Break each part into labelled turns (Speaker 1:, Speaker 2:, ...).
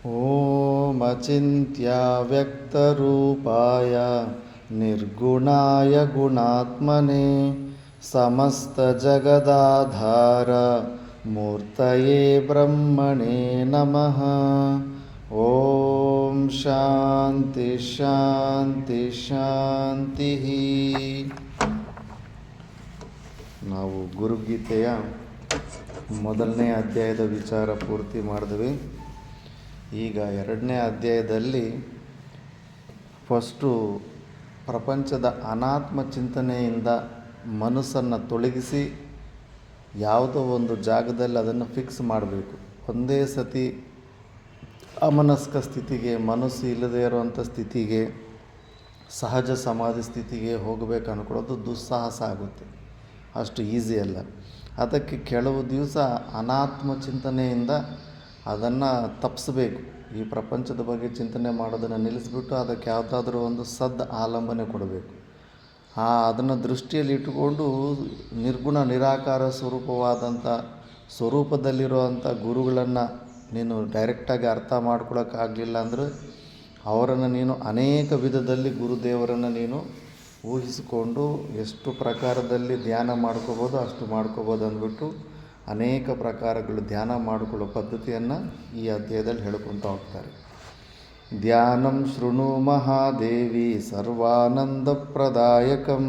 Speaker 1: ಓಂ ಅಚಿಂತ್ಯವ್ಯಕ್ತರೂಪಾಯ ನಿರ್ಗುಣಾಯ ಗುಣಾತ್ಮನೇ ಸಮಸ್ತಜಗದಾಧಾರ ಮೂರ್ತಯೇ ಬ್ರಹ್ಮಣೇ ನಮಃ. ಓಂ ಶಾಂತಿ ಶಾಂತಿ ಶಾಂತಿ. ನಾವು ಗುರುಗೀತೆಯ ಮೊದಲನೇ ಅಧ್ಯಾಯದ ವಿಚಾರ ಪೂರ್ತಿ ಮಾಡಿದ್ವಿ. ಈಗ ಎರಡನೇ ಅಧ್ಯಾಯದಲ್ಲಿ ಫಸ್ಟು ಪ್ರಪಂಚದ ಅನಾತ್ಮ ಚಿಂತನೆಯಿಂದ ಮನಸ್ಸನ್ನು ತೊಲಗಿಸಿ ಯಾವುದೋ ಒಂದು ಜಾಗದಲ್ಲಿ ಅದನ್ನು ಫಿಕ್ಸ್ ಮಾಡಬೇಕು. ಒಂದೇ ಸತಿ ಅಮನಸ್ಕ ಸ್ಥಿತಿಗೆ, ಮನಸ್ಸು ಇಲ್ಲದೇ ಇರುವಂಥ ಸ್ಥಿತಿಗೆ, ಸಹಜ ಸಮಾಧಿ ಸ್ಥಿತಿಗೆ ಹೋಗಬೇಕು ಅಂದ್ಕೊಳ್ಳೋದು ದುಸ್ಸಾಹಸ ಆಗುತ್ತೆ. ಅಷ್ಟು ಈಸಿ ಅಲ್ಲ. ಅದಕ್ಕೆ ಕೆಲವು ದಿವಸ ಅನಾತ್ಮ ಚಿಂತನೆಯಿಂದ ಅದನ್ನು ತಪ್ಪಿಸ್ಬೇಕು. ಈ ಪ್ರಪಂಚದ ಬಗ್ಗೆ ಚಿಂತನೆ ಮಾಡೋದನ್ನು ನಿಲ್ಲಿಸ್ಬಿಟ್ಟು ಅದಕ್ಕೆ ಯಾವುದಾದ್ರೂ ಒಂದು ಆಲಂಬನೆ ಕೊಡಬೇಕು. ಅದನ್ನು ದೃಷ್ಟಿಯಲ್ಲಿ ಇಟ್ಟುಕೊಂಡು ನಿರ್ಗುಣ ನಿರಾಕಾರ ಸ್ವರೂಪವಾದಂಥ ಸ್ವರೂಪದಲ್ಲಿರುವಂಥ ಗುರುಗಳನ್ನು ನೀನು ಡೈರೆಕ್ಟಾಗಿ ಅರ್ಥ ಮಾಡ್ಕೊಳ್ಳೋಕ್ಕಾಗಲಿಲ್ಲ ಅಂದರೆ ಅವರನ್ನು ನೀನು ಅನೇಕ ವಿಧದಲ್ಲಿ ಗುರುದೇವರನ್ನು ನೀನು ಊಹಿಸಿಕೊಂಡು ಎಷ್ಟು ಪ್ರಕಾರದಲ್ಲಿ ಧ್ಯಾನ ಮಾಡ್ಕೋಬೋದು ಅಷ್ಟು ಮಾಡ್ಕೋಬೋದು ಅಂದ್ಬಿಟ್ಟು ಅನೇಕ ಪ್ರಕಾರಗಳು ಧ್ಯಾನ ಮಾಡಿಕೊಳ್ಳೋ ಪದ್ಧತಿಯನ್ನು ಈ ಅಧ್ಯಾಯದಲ್ಲಿ ಹೇಳ್ಕೊತ ಹೋಗ್ತಾರೆ. ಧ್ಯಾನಂ ಶೃಣು ಮಹಾದೇವಿ ಸರ್ವಾನಂದಪ್ರದಾಯಕಂ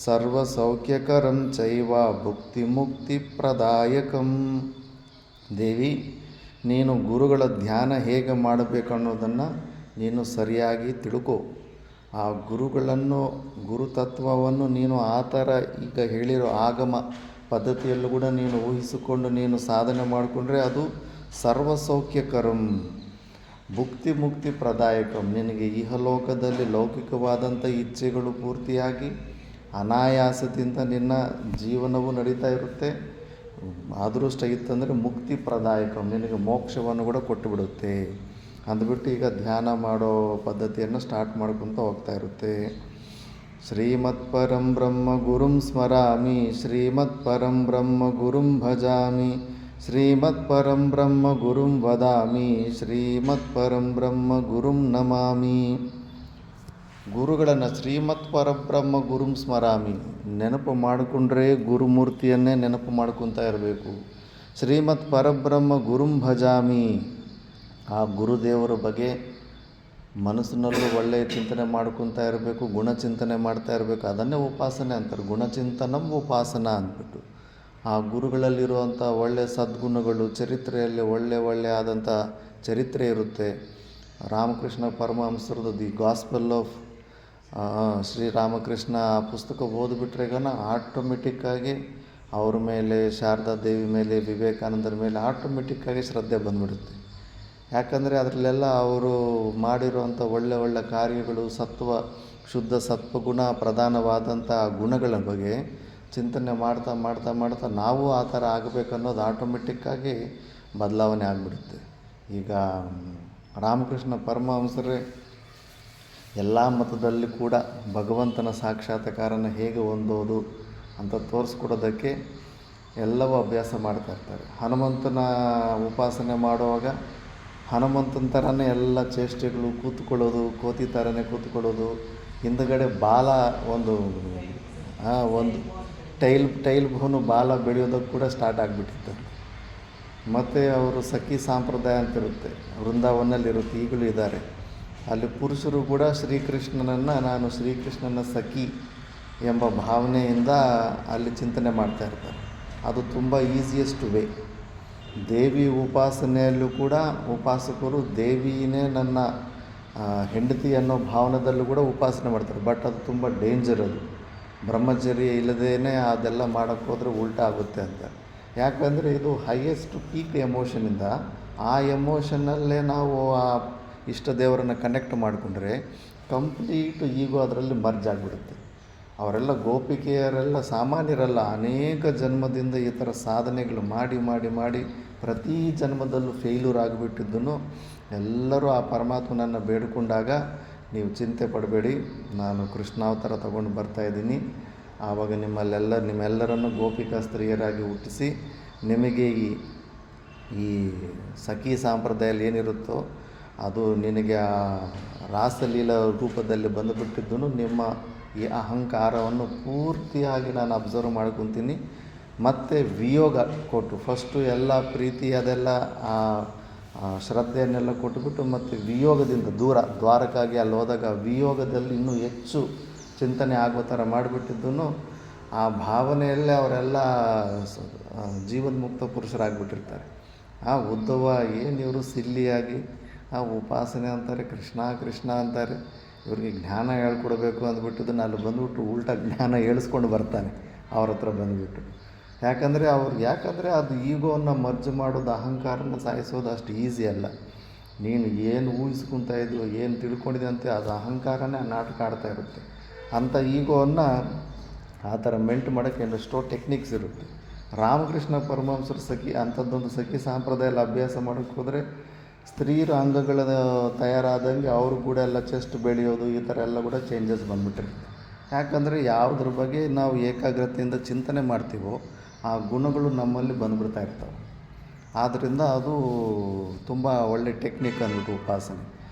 Speaker 1: ಸರ್ವಸೌಖ್ಯಕರಂ ಚೈವ ಭುಕ್ತಿ ಮುಕ್ತಿಪ್ರದಾಯಕಂ. ದೇವಿ, ನೀನು ಗುರುಗಳ ಧ್ಯಾನ ಹೇಗೆ ಮಾಡಬೇಕು ಅನ್ನೋದನ್ನು ನೀನು ಸರಿಯಾಗಿ ತಿಳ್ಕೊ. ಆ ಗುರುಗಳನ್ನು, ಗುರುತತ್ವವನ್ನು ನೀನು ಆ ಥರ ಈಗ ಹೇಳಿರೋ ಆಗಮ ಪದ್ಧತಿಯಲ್ಲೂ ಕೂಡ ನೀನು ಊಹಿಸಿಕೊಂಡು ನೀನು ಸಾಧನೆ ಮಾಡಿಕೊಂಡ್ರೆ ಅದು ಸರ್ವಸೌಖ್ಯಕರಂ ಭುಕ್ತಿ ಮುಕ್ತಿ ಪ್ರದಾಯಕಂ. ನಿನಗೆ ಇಹಲೋಕದಲ್ಲಿ ಲೌಕಿಕವಾದಂಥ ಇಚ್ಛೆಗಳು ಪೂರ್ತಿಯಾಗಿ ಅನಾಯಾಸದಿಂದ ನಿನ್ನ ಜೀವನವೂ ನಡೀತಾ ಇರುತ್ತೆ. ಅದೃಷ್ಟ ಇತ್ತಂದರೆ ಮುಕ್ತಿ ಪ್ರದಾಯಕಂ, ನಿನಗೆ ಮೋಕ್ಷವನ್ನು ಕೂಡ ಕೊಟ್ಟುಬಿಡುತ್ತೆ ಅಂದ್ಬಿಟ್ಟು ಈಗ ಧ್ಯಾನ ಮಾಡೋ ಪದ್ಧತಿಯನ್ನು ಸ್ಟಾರ್ಟ್ ಮಾಡ್ಕೊತ ಹೋಗ್ತಾ ಇರುತ್ತೆ. ಶ್ರೀಮತ್ ಪರಂ ಬ್ರಹ್ಮ ಗುರುಂ ಸ್ಮರಾಮಿ ಶ್ರೀಮತ್ ಪರಂ ಬ್ರಹ್ಮ ಗುರುಂ ಭಜಾಮಿ ಶ್ರೀಮತ್ ಪರಂ ಬ್ರಹ್ಮ ಗುರುಂ ವದಾಮಿ ಶ್ರೀಮತ್ ಪರಂ ಬ್ರಹ್ಮ ಗುರುಂ ನಮಾಮಿ. ಗುರುಗಳನ್ನು ಶ್ರೀಮತ್ ಪರಬ್ರಹ್ಮ ಗುರುಂ ಸ್ಮರಾಮಿ ನೆನಪು ಮಾಡಿಕೊಂಡ್ರೆ ಗುರುಮೂರ್ತಿಯನ್ನೇ ನೆನಪು ಮಾಡ್ಕೊತಾ ಇರಬೇಕು. ಶ್ರೀಮತ್ ಪರಬ್ರಹ್ಮ ಗುರುಂ ಭಜಾಮಿ, ಆ ಗುರುದೇವರ ಬಗ್ಗೆ ಮನಸ್ಸಿನಲ್ಲೂ ಒಳ್ಳೆಯ ಚಿಂತನೆ ಮಾಡ್ಕೊತಾ ಇರಬೇಕು, ಗುಣಚಿಂತನೆ ಮಾಡ್ತಾ ಇರಬೇಕು. ಅದನ್ನೇ ಉಪಾಸನೆ ಅಂತಾರೆ, ಗುಣಚಿಂತನಂ ಉಪಾಸನ ಅಂದ್ಬಿಟ್ಟು. ಆ ಗುರುಗಳಲ್ಲಿರುವಂಥ ಒಳ್ಳೆಯ ಸದ್ಗುಣಗಳು, ಚರಿತ್ರೆಯಲ್ಲಿ ಒಳ್ಳೆಯ ಆದಂಥ ಚರಿತ್ರೆ ಇರುತ್ತೆ. ರಾಮಕೃಷ್ಣ ಪರಮಹಂಸರದು ದಿ ಗಾಸ್ಪಲ್ ಆಫ್ ಶ್ರೀರಾಮಕೃಷ್ಣ ಆ ಪುಸ್ತಕ ಓದಿಬಿಟ್ರೆಗನ ಆಟೋಮೆಟಿಕ್ಕಾಗಿ ಅವ್ರ ಮೇಲೆ, ಶಾರದಾ ದೇವಿ ಮೇಲೆ, ವಿವೇಕಾನಂದರ ಮೇಲೆ ಆಟೋಮೆಟಿಕ್ಕಾಗಿ ಶ್ರದ್ಧೆ ಬಂದುಬಿಡುತ್ತೆ. ಯಾಕಂದರೆ ಅದರಲ್ಲೆಲ್ಲ ಅವರು ಮಾಡಿರುವಂಥ ಒಳ್ಳೆ ಕಾರ್ಯಗಳು, ಶುದ್ಧ ಸತ್ವಗುಣ ಪ್ರಧಾನವಾದಂಥ ಗುಣಗಳ ಬಗ್ಗೆ ಚಿಂತನೆ ಮಾಡ್ತಾ ನಾವು ಆ ಥರ ಆಗಬೇಕನ್ನೋದು ಆಟೋಮೆಟಿಕ್ಕಾಗಿ ಬದಲಾವಣೆ ಆಗಿಬಿಡುತ್ತೆ. ಈಗ ರಾಮಕೃಷ್ಣ ಪರಮಹಂಸರೇ ಎಲ್ಲ ಮತದಲ್ಲಿ ಕೂಡ ಭಗವಂತನ ಸಾಕ್ಷಾತ್ಕಾರನ ಹೇಗೆ ಹೊಂದೋದು ಅಂತ ತೋರಿಸ್ಕೊಡೋದಕ್ಕೆ ಎಲ್ಲವೂ ಅಭ್ಯಾಸ ಮಾಡ್ತಾಯಿರ್ತಾರೆ. ಹನುಮಂತನ ಉಪಾಸನೆ ಮಾಡುವಾಗ ಹನುಮಂತನ ಥರನೇ ಎಲ್ಲ ಚೇಷ್ಟೆಗಳು, ಕೂತ್ಕೊಳ್ಳೋದು, ಕೋತಿ ಥರನೇ ಕೂತ್ಕೊಳ್ಳೋದು, ಹಿಂದುಗಡೆ ಬಾಲ ಒಂದು ಟೈಲ್ ಬೋನು ಬಾಲ ಬೆಳೆಯೋದಕ್ಕೆ ಕೂಡ ಸ್ಟಾರ್ಟ್ ಆಗಿಬಿಟ್ಟಿತ್ತು. ಮತ್ತು ಅವರು ಸಖಿ ಸಂಪ್ರದಾಯ ಅಂತಿರುತ್ತೆ, ವೃಂದಾವನಲ್ಲಿರುತ್ತೆ, ಈಗಲೂ ಇದ್ದಾರೆ. ಅಲ್ಲಿ ಪುರುಷರು ಕೂಡ ಶ್ರೀಕೃಷ್ಣನನ್ನು, ನಾನು ಶ್ರೀಕೃಷ್ಣನ ಸಖಿ ಎಂಬ ಭಾವನೆಯಿಂದ ಅಲ್ಲಿ ಚಿಂತನೆ ಮಾಡ್ತಾಯಿರ್ತಾರೆ. ಅದು ತುಂಬ ಈಸಿಯೆಸ್ಟ್ ವೇ. ದೇವಿ ಉಪಾಸನೆಯಲ್ಲೂ ಕೂಡ ಉಪಾಸಕರು ದೇವಿಯೇ ನನ್ನ ಹೆಂಡತಿ ಅನ್ನೋ ಭಾವನದಲ್ಲೂ ಕೂಡ ಉಪಾಸನೆ ಮಾಡ್ತಾರೆ. ಬಟ್ ಅದು ತುಂಬ ಡೇಂಜರ್. ಅದು ಬ್ರಹ್ಮಚರ್ಯ ಇಲ್ಲದೇ ಅದೆಲ್ಲ ಮಾಡೋಕ್ಕೆ ಹೋದರೆ ಉಲ್ಟಾ ಆಗುತ್ತೆ ಅಂತ. ಯಾಕಂದರೆ ಇದು ಹೈಯೆಸ್ಟ್ ಪೀಕ್ ಎಮೋಷನಿಂದ ಆ ಎಮೋಷನಲ್ಲೇ ನಾವು ಆ ಇಷ್ಟ ದೇವರನ್ನು ಕನೆಕ್ಟ್ ಮಾಡಿಕೊಂಡ್ರೆ ಕಂಪ್ಲೀಟ್ ಈಗೋ ಅದರಲ್ಲಿ ಮರ್ಜ್ ಆಗಿಬಿಡುತ್ತೆ. ಅವರೆಲ್ಲ ಗೋಪಿಕೆಯರೆಲ್ಲ ಸಾಮಾನ್ಯರಲ್ಲ, ಅನೇಕ ಜನ್ಮದಿಂದ ಈ ಥರ ಸಾಧನೆಗಳು ಮಾಡಿ ಪ್ರತಿ ಜನ್ಮದಲ್ಲೂ ಫೇಲ್ಯೂರ್ ಆಗಿಬಿಟ್ಟಿದ್ದನ್ನು ಎಲ್ಲರೂ ಆ ಪರಮಾತ್ಮನನ್ನು ಬೇಡಿಕೊಂಡಾಗ, ನೀವು ಚಿಂತೆ ಪಡಬೇಡಿ, ನಾನು ಕೃಷ್ಣಾವತಾರ ತಗೊಂಡು ಬರ್ತಾಯಿದ್ದೀನಿ, ಆವಾಗ ನಿಮ್ಮೆಲ್ಲರನ್ನು ಗೋಪಿಕಾ ಸ್ತ್ರೀಯರಾಗಿ ಹುಟ್ಟಿಸಿ ನಿಮಗೆ ಈ ಈ ಸಖಿ ಸಂಪ್ರದಾಯದಲ್ಲಿ ಏನಿರುತ್ತೋ ಅದು ನಿನಗೆ ಆ ರಾಸಲೀಲ ರೂಪದಲ್ಲಿ ಬಂದುಬಿಟ್ಟಿದ್ದು ನಿಮ್ಮ ಈ ಅಹಂಕಾರವನ್ನು ಪೂರ್ತಿಯಾಗಿ ನಾನು ಅಬ್ಸರ್ವ್ ಮಾಡ್ಕೊತೀನಿ. ಮತ್ತು ವಿಯೋಗ ಕೊಟ್ಟು ಫಸ್ಟು ಎಲ್ಲ ಪ್ರೀತಿ ಅದೆಲ್ಲ ಶ್ರದ್ಧೆಯನ್ನೆಲ್ಲ ಕೊಟ್ಟುಬಿಟ್ಟು ಮತ್ತು ವಿಯೋಗದಿಂದ ದ್ವಾರಕ್ಕಾಗಿ ಅಲ್ಲಿ ಹೋದಾಗ ವಿಯೋಗದಲ್ಲಿ ಇನ್ನೂ ಹೆಚ್ಚು ಚಿಂತನೆ ಆಗೋ ಥರ ಮಾಡಿಬಿಟ್ಟಿದ್ದೂ ಆ ಭಾವನೆಯಲ್ಲೇ ಅವರೆಲ್ಲ ಜೀವನ್ಮುಕ್ತ ಪುರುಷರಾಗಿಬಿಟ್ಟಿರ್ತಾರೆ. ಆ ಉದ್ಧವ ಏನಿವರು ಸಿಲ್ಲಿಯಾಗಿ ಆ ಉಪಾಸನೆ ಅಂತಾರೆ, ಕೃಷ್ಣ ಕೃಷ್ಣ ಅಂತಾರೆ, ಇವ್ರಿಗೆ ಜ್ಞಾನ ಹೇಳ್ಕೊಡ್ಬೇಕು ಅಂದ್ಬಿಟ್ಟಿದ್ದನ್ನು ಅಲ್ಲಿ ಬಂದುಬಿಟ್ಟು ಉಲ್ಟಾ ಜ್ಞಾನ ಹೇಳಿಸ್ಕೊಂಡು ಬರ್ತಾನೆ ಅವ್ರ ಹತ್ರ ಬಂದುಬಿಟ್ಟು. ಯಾಕಂದರೆ ಅದು ಈಗೋವನ್ನು ಮರ್ಜ್ ಮಾಡೋದು, ಅಹಂಕಾರನ ಸಾಯಿಸೋದು ಅಷ್ಟು ಈಸಿ ಅಲ್ಲ. ನೀನು ಏನು ಊಹಿಸ್ಕೊತಾ ಇದ್ವು, ಏನು ತಿಳ್ಕೊಂಡಿದ್ದಂತೆ ಅದು ಅಹಂಕಾರನೇ ನಾಟಕ ಆಡ್ತಾ ಇರುತ್ತೆ. ಅಂಥ ಈಗೋವನ್ನು ಆ ಥರ ಮೆಂಟ್ ಮಾಡೋಕ್ಕೆ ಎಷ್ಟೋ ಟೆಕ್ನಿಕ್ಸ್ ಇರುತ್ತೆ. ರಾಮಕೃಷ್ಣ ಪರಮಹಂಸರು ಅಂಥದ್ದೊಂದು ಸಖಿ ಸಂಪ್ರದಾಯದಲ್ಲಿ ಅಭ್ಯಾಸ ಮಾಡೋಕ್ಕೆ ಹೋದರೆ ಸ್ತ್ರೀಯರ ಅಂಗಗಳ ತಯಾರಾದಂಗೆ ಅವರು ಕೂಡ ಎಲ್ಲ ಚೆಸ್ಟ್ ಬೆಳೆಯೋದು, ಈ ಥರ ಎಲ್ಲ ಕೂಡ ಚೇಂಜಸ್ ಬಂದುಬಿಟ್ಟಿರುತ್ತೆ. ಯಾಕಂದರೆ ಯಾವುದ್ರ ಬಗ್ಗೆ ನಾವು ಏಕಾಗ್ರತೆಯಿಂದ ಚಿಂತನೆ ಮಾಡ್ತೀವೋ ಆ ಗುಣಗಳು ನಮ್ಮಲ್ಲಿ ಬಂದುಬಿಡ್ತಾ ಇರ್ತವೆ. ಆದ್ದರಿಂದ ಅದು ತುಂಬ ಒಳ್ಳೆ ಟೆಕ್ನಿಕ್ ಅಂದ್ಬಿಟ್ಟು ಉಪಾಸನೆ.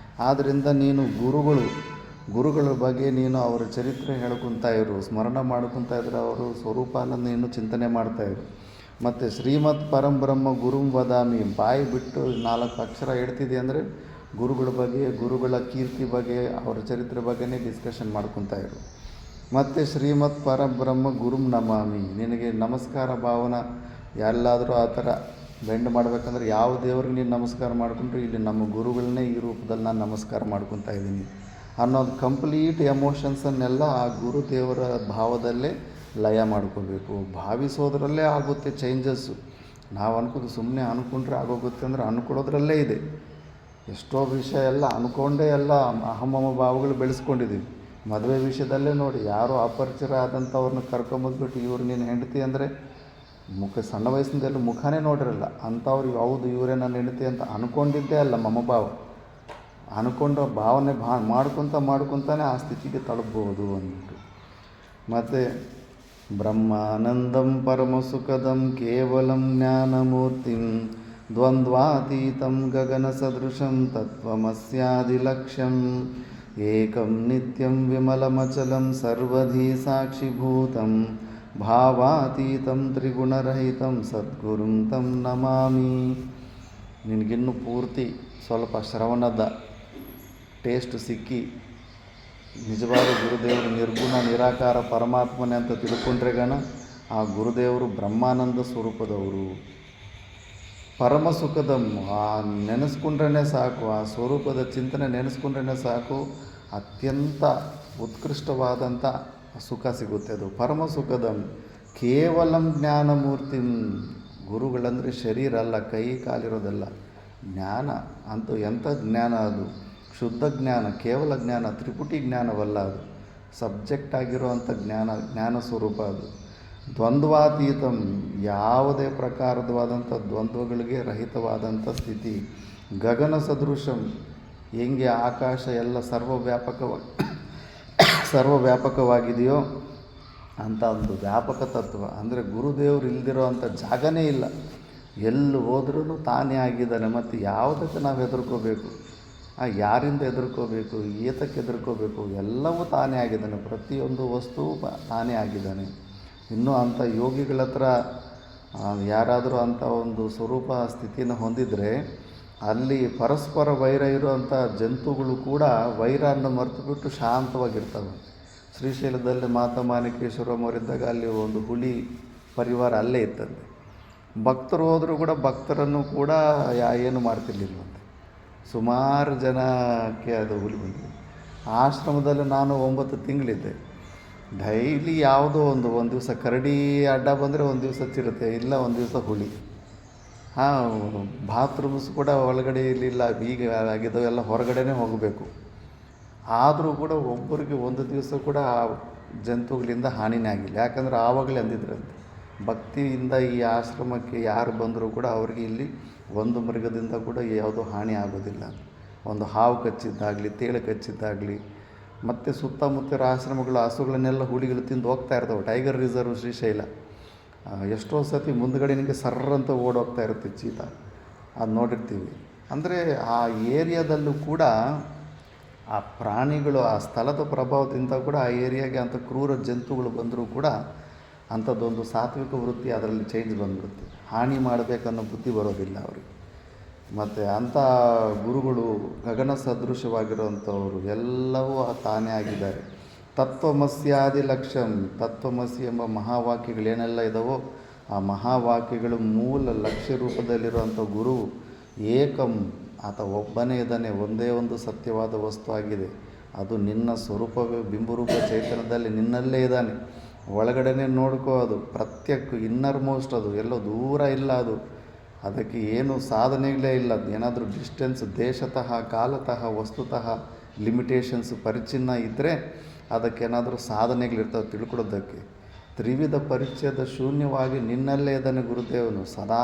Speaker 1: ಆದ್ದರಿಂದ ನೀನು ಗುರುಗಳ ಬಗ್ಗೆ ನೀನು ಅವರ ಚರಿತ್ರೆ ಹೇಳ್ಕೊತಾ ಇರು, ಸ್ಮರಣ ಮಾಡ್ಕೊತಾ ಇದ್ರೆ ಅವರು ಸ್ವರೂಪನ ನೀನು ಚಿಂತನೆ ಮಾಡ್ತಾಯಿರು. ಮತ್ತು ಶ್ರೀಮತ್ ಪರಂಬ್ರಹ್ಮ ಗುರುಂ ವದಾಮಿ, ಬಾಯಿ ಬಿಟ್ಟು 4 ಅಕ್ಷರ ಹೇಳ್ತಿದೆ ಅಂದರೆ ಗುರುಗಳ ಬಗ್ಗೆ, ಗುರುಗಳ ಕೀರ್ತಿ ಬಗ್ಗೆ, ಅವರ ಚರಿತ್ರೆ ಬಗ್ಗೆನೇ ಡಿಸ್ಕಷನ್ ಮಾಡ್ಕೊತಾ ಇರು. ಮತ್ತು ಶ್ರೀಮತ್ ಪರಬ್ರಹ್ಮ ಗುರುಂ ನಮಾಮಿ, ನಿನಗೆ ನಮಸ್ಕಾರ ಭಾವನ ಎಲ್ಲಾದರೂ ಆ ಥರ ಬೆಂಡ್ ಮಾಡಬೇಕಂದ್ರೆ ಯಾವ ದೇವ್ರಿಗೆ ನೀನು ನಮಸ್ಕಾರ ಮಾಡಿಕೊಂಡ್ರು ಇಲ್ಲಿ ನಮ್ಮ ಗುರುಗಳನ್ನೇ ಈ ರೂಪದಲ್ಲಿ ನಾನು ನಮಸ್ಕಾರ ಮಾಡ್ಕೊತಾ ಇದ್ದೀನಿ ಅನ್ನೋದು ಕಂಪ್ಲೀಟ್ ಎಮೋಷನ್ಸನ್ನೆಲ್ಲ ಆ ಗುರುದೇವರ ಭಾವದಲ್ಲೇ ಲಯ ಮಾಡ್ಕೋಬೇಕು. ಭಾವಿಸೋದ್ರಲ್ಲೇ ಆಗುತ್ತೆ ಚೇಂಜಸ್ಸು. ನಾವು ಅನ್ಕೋದು ಸುಮ್ಮನೆ ಅಂದ್ಕೊಂಡ್ರೆ ಆಗೋಗುತ್ತೆ ಅಂದರೆ ಅಂದ್ಕೊಳ್ಳೋದ್ರಲ್ಲೇ ಇದೆ. ಎಷ್ಟೋ ವಿಷಯ ಎಲ್ಲ ಅಂದ್ಕೊಂಡೇ ಎಲ್ಲ ಅಹಮಮ ಭಾವಗಳು ಬೆಳೆಸ್ಕೊಂಡಿದ್ದೀವಿ. ಮದುವೆ ವಿಷಯದಲ್ಲೇ ನೋಡಿ, ಯಾರೋ ಅಪರಿಚಿತ ಆದಂಥವ್ರನ್ನ ಕರ್ಕೊಂಬಂದ್ಬಿಟ್ಟು ಇವ್ರು ನೀನು ಹೆಂಡತಿ ಅಂದರೆ ಸಣ್ಣ ವಯಸ್ಸಿಂದೆಲ್ಲ ಮುಖನೇ ನೋಡಿರಲ್ಲ ಅಂಥವ್ರಿಗೆ ಹೌದು ಇವರೇ ನನ್ನ ಹೆಂಡತಿ ಅಂತ ಅಂದ್ಕೊಂಡಿದ್ದೇ ಅಲ್ಲ ಮಮಭಾವ. ಅಂದ್ಕೊಂಡು ಭಾವನೆ ಮಾಡ್ಕೊತಾನೆ ಆ ಸ್ಥಿತಿಗೆ ತಲುಪಬಹುದು ಅಂದ್ಬಿಟ್ಟು. ಮತ್ತು ಬ್ರಹ್ಮಾನಂದಂ ಪರಮಸುಖದಂ ಕೇವಲಂ ಜ್ಞಾನಮೂರ್ತಿಂ ದ್ವಂದ್ವಾತೀತಂ ಗಗನ ಸದೃಶಂ ತತ್ವಮಸ್ಯಾದಿಲಕ್ಷ್ಯಂ ಏಕಂ ನಿತ್ಯಂ ವಿಮಲಮಚಲಂ ಸರ್ವಧಿ ಸಾಕ್ಷಿಭೂತಂ ಭಾವಾತೀತಂ ತ್ರಿಗುಣರಹಿತಂ ಸದ್ಗುರುಂ ತಂ ನಮಾಮಿ. ನಿನಗಿನ್ನೂ ಪೂರ್ತಿ ಸ್ವಲ್ಪ ಶ್ರವಣದ ಟೇಸ್ಟ್ ಸಿಕ್ಕಿ ನಿಜವಾದ ಗುರುದೇವರು ನಿರ್ಗುಣ ನಿರಾಕಾರ ಪರಮಾತ್ಮನೆ ಅಂತ ತಿಳ್ಕೊಂಡ್ರೆಗಣ ಆ ಗುರುದೇವರು ಬ್ರಹ್ಮಾನಂದ ಸ್ವರೂಪದವರು. ಪರಮ ಸುಖದ ನೆನೆಸ್ಕೊಂಡ್ರೇ ಸಾಕು, ಆ ಸ್ವರೂಪದ ಚಿಂತನೆ ನೆನೆಸ್ಕೊಂಡ್ರೇ ಸಾಕು, ಅತ್ಯಂತ ಉತ್ಕೃಷ್ಟವಾದಂಥ ಸುಖ ಸಿಗುತ್ತೆ. ಅದು ಪರಮ ಸುಖದ ಕೇವಲಂ ಜ್ಞಾನಮೂರ್ತಿ. ಗುರುಗಳಂದರೆ ಶರೀರ ಅಲ್ಲ, ಕೈ ಕಾಲಿರೋದಲ್ಲ, ಜ್ಞಾನ ಅಂತೂ ಎಂಥ ಜ್ಞಾನ ಅದು, ಶುದ್ಧ ಜ್ಞಾನ, ಕೇವಲ ಜ್ಞಾನ, ತ್ರಿಪುಟಿ ಜ್ಞಾನವಲ್ಲ, ಅದು ಸಬ್ಜೆಕ್ಟ್ ಆಗಿರುವಂಥ ಜ್ಞಾನ ಸ್ವರೂಪ ಅದು. ದ್ವಂದ್ವಾತೀತಂ, ಯಾವುದೇ ಪ್ರಕಾರವಾದಂಥ ದ್ವಂದ್ವಗಳಿಗೆ ರಹಿತವಾದಂಥ ಸ್ಥಿತಿ. ಗಗನ ಸದೃಶಂ, ಹೆಂಗೆ ಆಕಾಶ ಎಲ್ಲ ಸರ್ವವ್ಯಾಪಕವಾಗಿದೆಯೋ ಅಂಥ ಒಂದು ವ್ಯಾಪಕ ತತ್ವ. ಅಂದರೆ ಗುರುದೇವರು ಇಲ್ದಿರೋ ಅಂಥ ಜಾಗನೇ ಇಲ್ಲ, ಎಲ್ಲಿ ಹೋದ್ರೂ ತಾನೇ ಆಗಿದ್ದಾನೆ. ಮತ್ತು ಯಾವುದಕ್ಕೆ ನಾವು ಹೆದರ್ಕೋಬೇಕು, ಯಾರಿಂದ ಹೆದರ್ಕೋಬೇಕು, ಏತಕ್ಕೆ ಹೆದರ್ಕೋಬೇಕು, ಎಲ್ಲವೂ ತಾನೇ ಆಗಿದ್ದಾನೆ. ಪ್ರತಿಯೊಂದು ವಸ್ತುವು ತಾನೇ ಆಗಿದ್ದಾನೆ. ಇನ್ನೂ ಅಂಥ ಯೋಗಿಗಳ ಹತ್ರ ಯಾರಾದರೂ ಅಂಥ ಒಂದು ಸ್ವರೂಪ ಸ್ಥಿತಿನ ಹೊಂದಿದರೆ ಅಲ್ಲಿ ಪರಸ್ಪರ ವೈರ ಇರುವಂಥ ಜಂತುಗಳು ಕೂಡ ವೈರನ್ನು ಮರೆತುಬಿಟ್ಟು ಶಾಂತವಾಗಿರ್ತವೆ. ಶ್ರೀಶೈಲದಲ್ಲಿ ಮಾತಾ ಮಾಣಿಕೇಶ್ವರಮ್ಮವರಿದ್ದಾಗ ಅಲ್ಲಿ ಒಂದು ಹುಲಿ ಪರಿವಾರ ಅಲ್ಲೇ ಇತ್ತಂತೆ. ಭಕ್ತರು ಹೋದರೂ ಕೂಡ ಭಕ್ತರನ್ನು ಕೂಡ ಏನು ಮಾಡ್ತಿರ್ಲಿಲ್ವಂತೆ. ಸುಮಾರು ಜನಕ್ಕೆ ಅದು ಹುಲಿ ಬಂದಿದೆ. ಆಶ್ರಮದಲ್ಲಿ ನಾನು 9 ತಿಂಗಳಿದ್ದೆ. ಡೈಲಿ ಯಾವುದೋ ಒಂದು ದಿವಸ ಕರಡಿ ಅಡ್ಡ ಬಂದರೆ ಒಂದು ದಿವಸ ಚಿರತೆ, ಇಲ್ಲ ಒಂದು ದಿವಸ ಹುಲಿ. ಬಾತ್ರೂಮ್ಸ್ ಕೂಡ ಒಳಗಡೆ ಇರಲಿಲ್ಲ, ಈಗ ಆಗಿದ್ದವೆಲ್ಲ ಹೊರಗಡೆನೇ ಹೋಗಬೇಕು. ಆದರೂ ಕೂಡ ಒಬ್ಬರಿಗೆ ಒಂದು ದಿವಸ ಕೂಡ ಆ ಜಂತುಗಳಿಂದ ಹಾನಿನೇ ಆಗಿಲ್ಲ. ಯಾಕಂದರೆ ಆವಾಗಲೇ ಅಂದಿದ್ರಂತೆ, ಭಕ್ತಿಯಿಂದ ಈ ಆಶ್ರಮಕ್ಕೆ ಯಾರು ಬಂದರೂ ಕೂಡ ಅವರಿಗೆ ಇಲ್ಲಿ ಒಂದು ಮೃಗದಿಂದ ಕೂಡ ಯಾವುದೋ ಹಾನಿ ಆಗೋದಿಲ್ಲ. ಒಂದು ಹಾವು ಕಚ್ಚಿದ್ದಾಗಲಿ, ತೇಳು ಕಚ್ಚಿದ್ದಾಗಲಿ, ಮತ್ತು ಸುತ್ತಮುತ್ತ ಆಶ್ರಮಗಳು ಹಸುಗಳನ್ನೆಲ್ಲ ಹುಲಿಗಳು ತಿಂದು ಹೋಗ್ತಾ ಇರ್ತವೆ. ಟೈಗರ್ ರಿಸರ್ವ್ ಶ್ರೀಶೈಲ, ಎಷ್ಟೋ ಸತಿ ಮುಂದ್ಗಡೆ ನಿನಗೆ ಸರ್ರಂತ ಓಡೋಗ್ತಾ ಇರುತ್ತೆ ಚೀತಾ. ಅದು ನೋಡಿರ್ತೀವಿ. ಅಂದರೆ ಆ ಏರಿಯಾದಲ್ಲೂ ಕೂಡ ಆ ಪ್ರಾಣಿಗಳು ಆ ಸ್ಥಳದ ಪ್ರಭಾವದಿಂದ ಕೂಡ ಆ ಏರಿಯಾಗೆ ಅಂಥ ಕ್ರೂರ ಜಂತುಗಳು ಬಂದರೂ ಕೂಡ ಅಂಥದ್ದೊಂದು ಸಾತ್ವಿಕ ವೃತ್ತಿ ಅದರಲ್ಲಿ ಚೇಂಜ್ ಬಂದ್ಬಿಡುತ್ತೆ. ಹಾನಿ ಮಾಡಬೇಕನ್ನೋ ಬುದ್ಧಿ ಬರೋದಿಲ್ಲ ಅವರಿಗೆ. ಮತ್ತು ಅಂಥ ಗುರುಗಳು ಗಗನ ಸದೃಶವಾಗಿರುವಂಥವರು ಎಲ್ಲವೂ ತಾನೇ ಆಗಿದ್ದಾರೆ. ತತ್ವಮಸ್ಯಾದಿ ಲಕ್ಷ್ಯಂ, ತತ್ವಮಸಿ ಎಂಬ ಮಹಾವಾಕ್ಯಗಳೇನೆಲ್ಲ ಇದ್ದಾವೋ ಆ ಮಹಾವಾಕ್ಯಗಳು ಮೂಲ ಲಕ್ಷ್ಯ ರೂಪದಲ್ಲಿರುವಂಥ ಗುರು ಏಕಂ, ಆತ ಒಬ್ಬನೇ ಇದ್ದಾನೆ, ಒಂದೇ ಒಂದು ಸತ್ಯವಾದ ವಸ್ತು ಆಗಿದೆ. ಅದು ನಿನ್ನ ಸ್ವರೂಪವೇ ಬಿಂಬರೂಪ ಚೈತನ್ಯದಲ್ಲಿ ನಿನ್ನಲ್ಲೇ ಇದ್ದಾನೆ. ಒಳಗಡೆನೇ ನೋಡ್ಕೋ, ಅದು ಪ್ರತ್ಯಕ್ ಇನ್ನರ್ ಮೋಸ್ಟ್, ಅದು ಎಲ್ಲೋ ದೂರ ಇಲ್ಲ. ಅದಕ್ಕೆ ಏನು ಸಾಧನೆಗಳೇ ಇಲ್ಲ. ಏನಾದರೂ ಡಿಸ್ಟೆನ್ಸ್ ದೇಶತಃ ಕಾಲತಃ ವಸ್ತುತಃ ಲಿಮಿಟೇಷನ್ಸ್ ಪರಿಚಿನ್ನ ಇದ್ದರೆ ಅದಕ್ಕೇನಾದರೂ ಸಾಧನೆಗಳಿರ್ತವೆ ತಿಳ್ಕೊಳ್ಳೋದಕ್ಕೆ. ತ್ರಿವಿಧ ಪರಿಚಯದ ಶೂನ್ಯವಾಗಿ ನಿನ್ನಲ್ಲೇ ಇದ್ದಾನೆ ಗುರುದೇವನು, ಸದಾ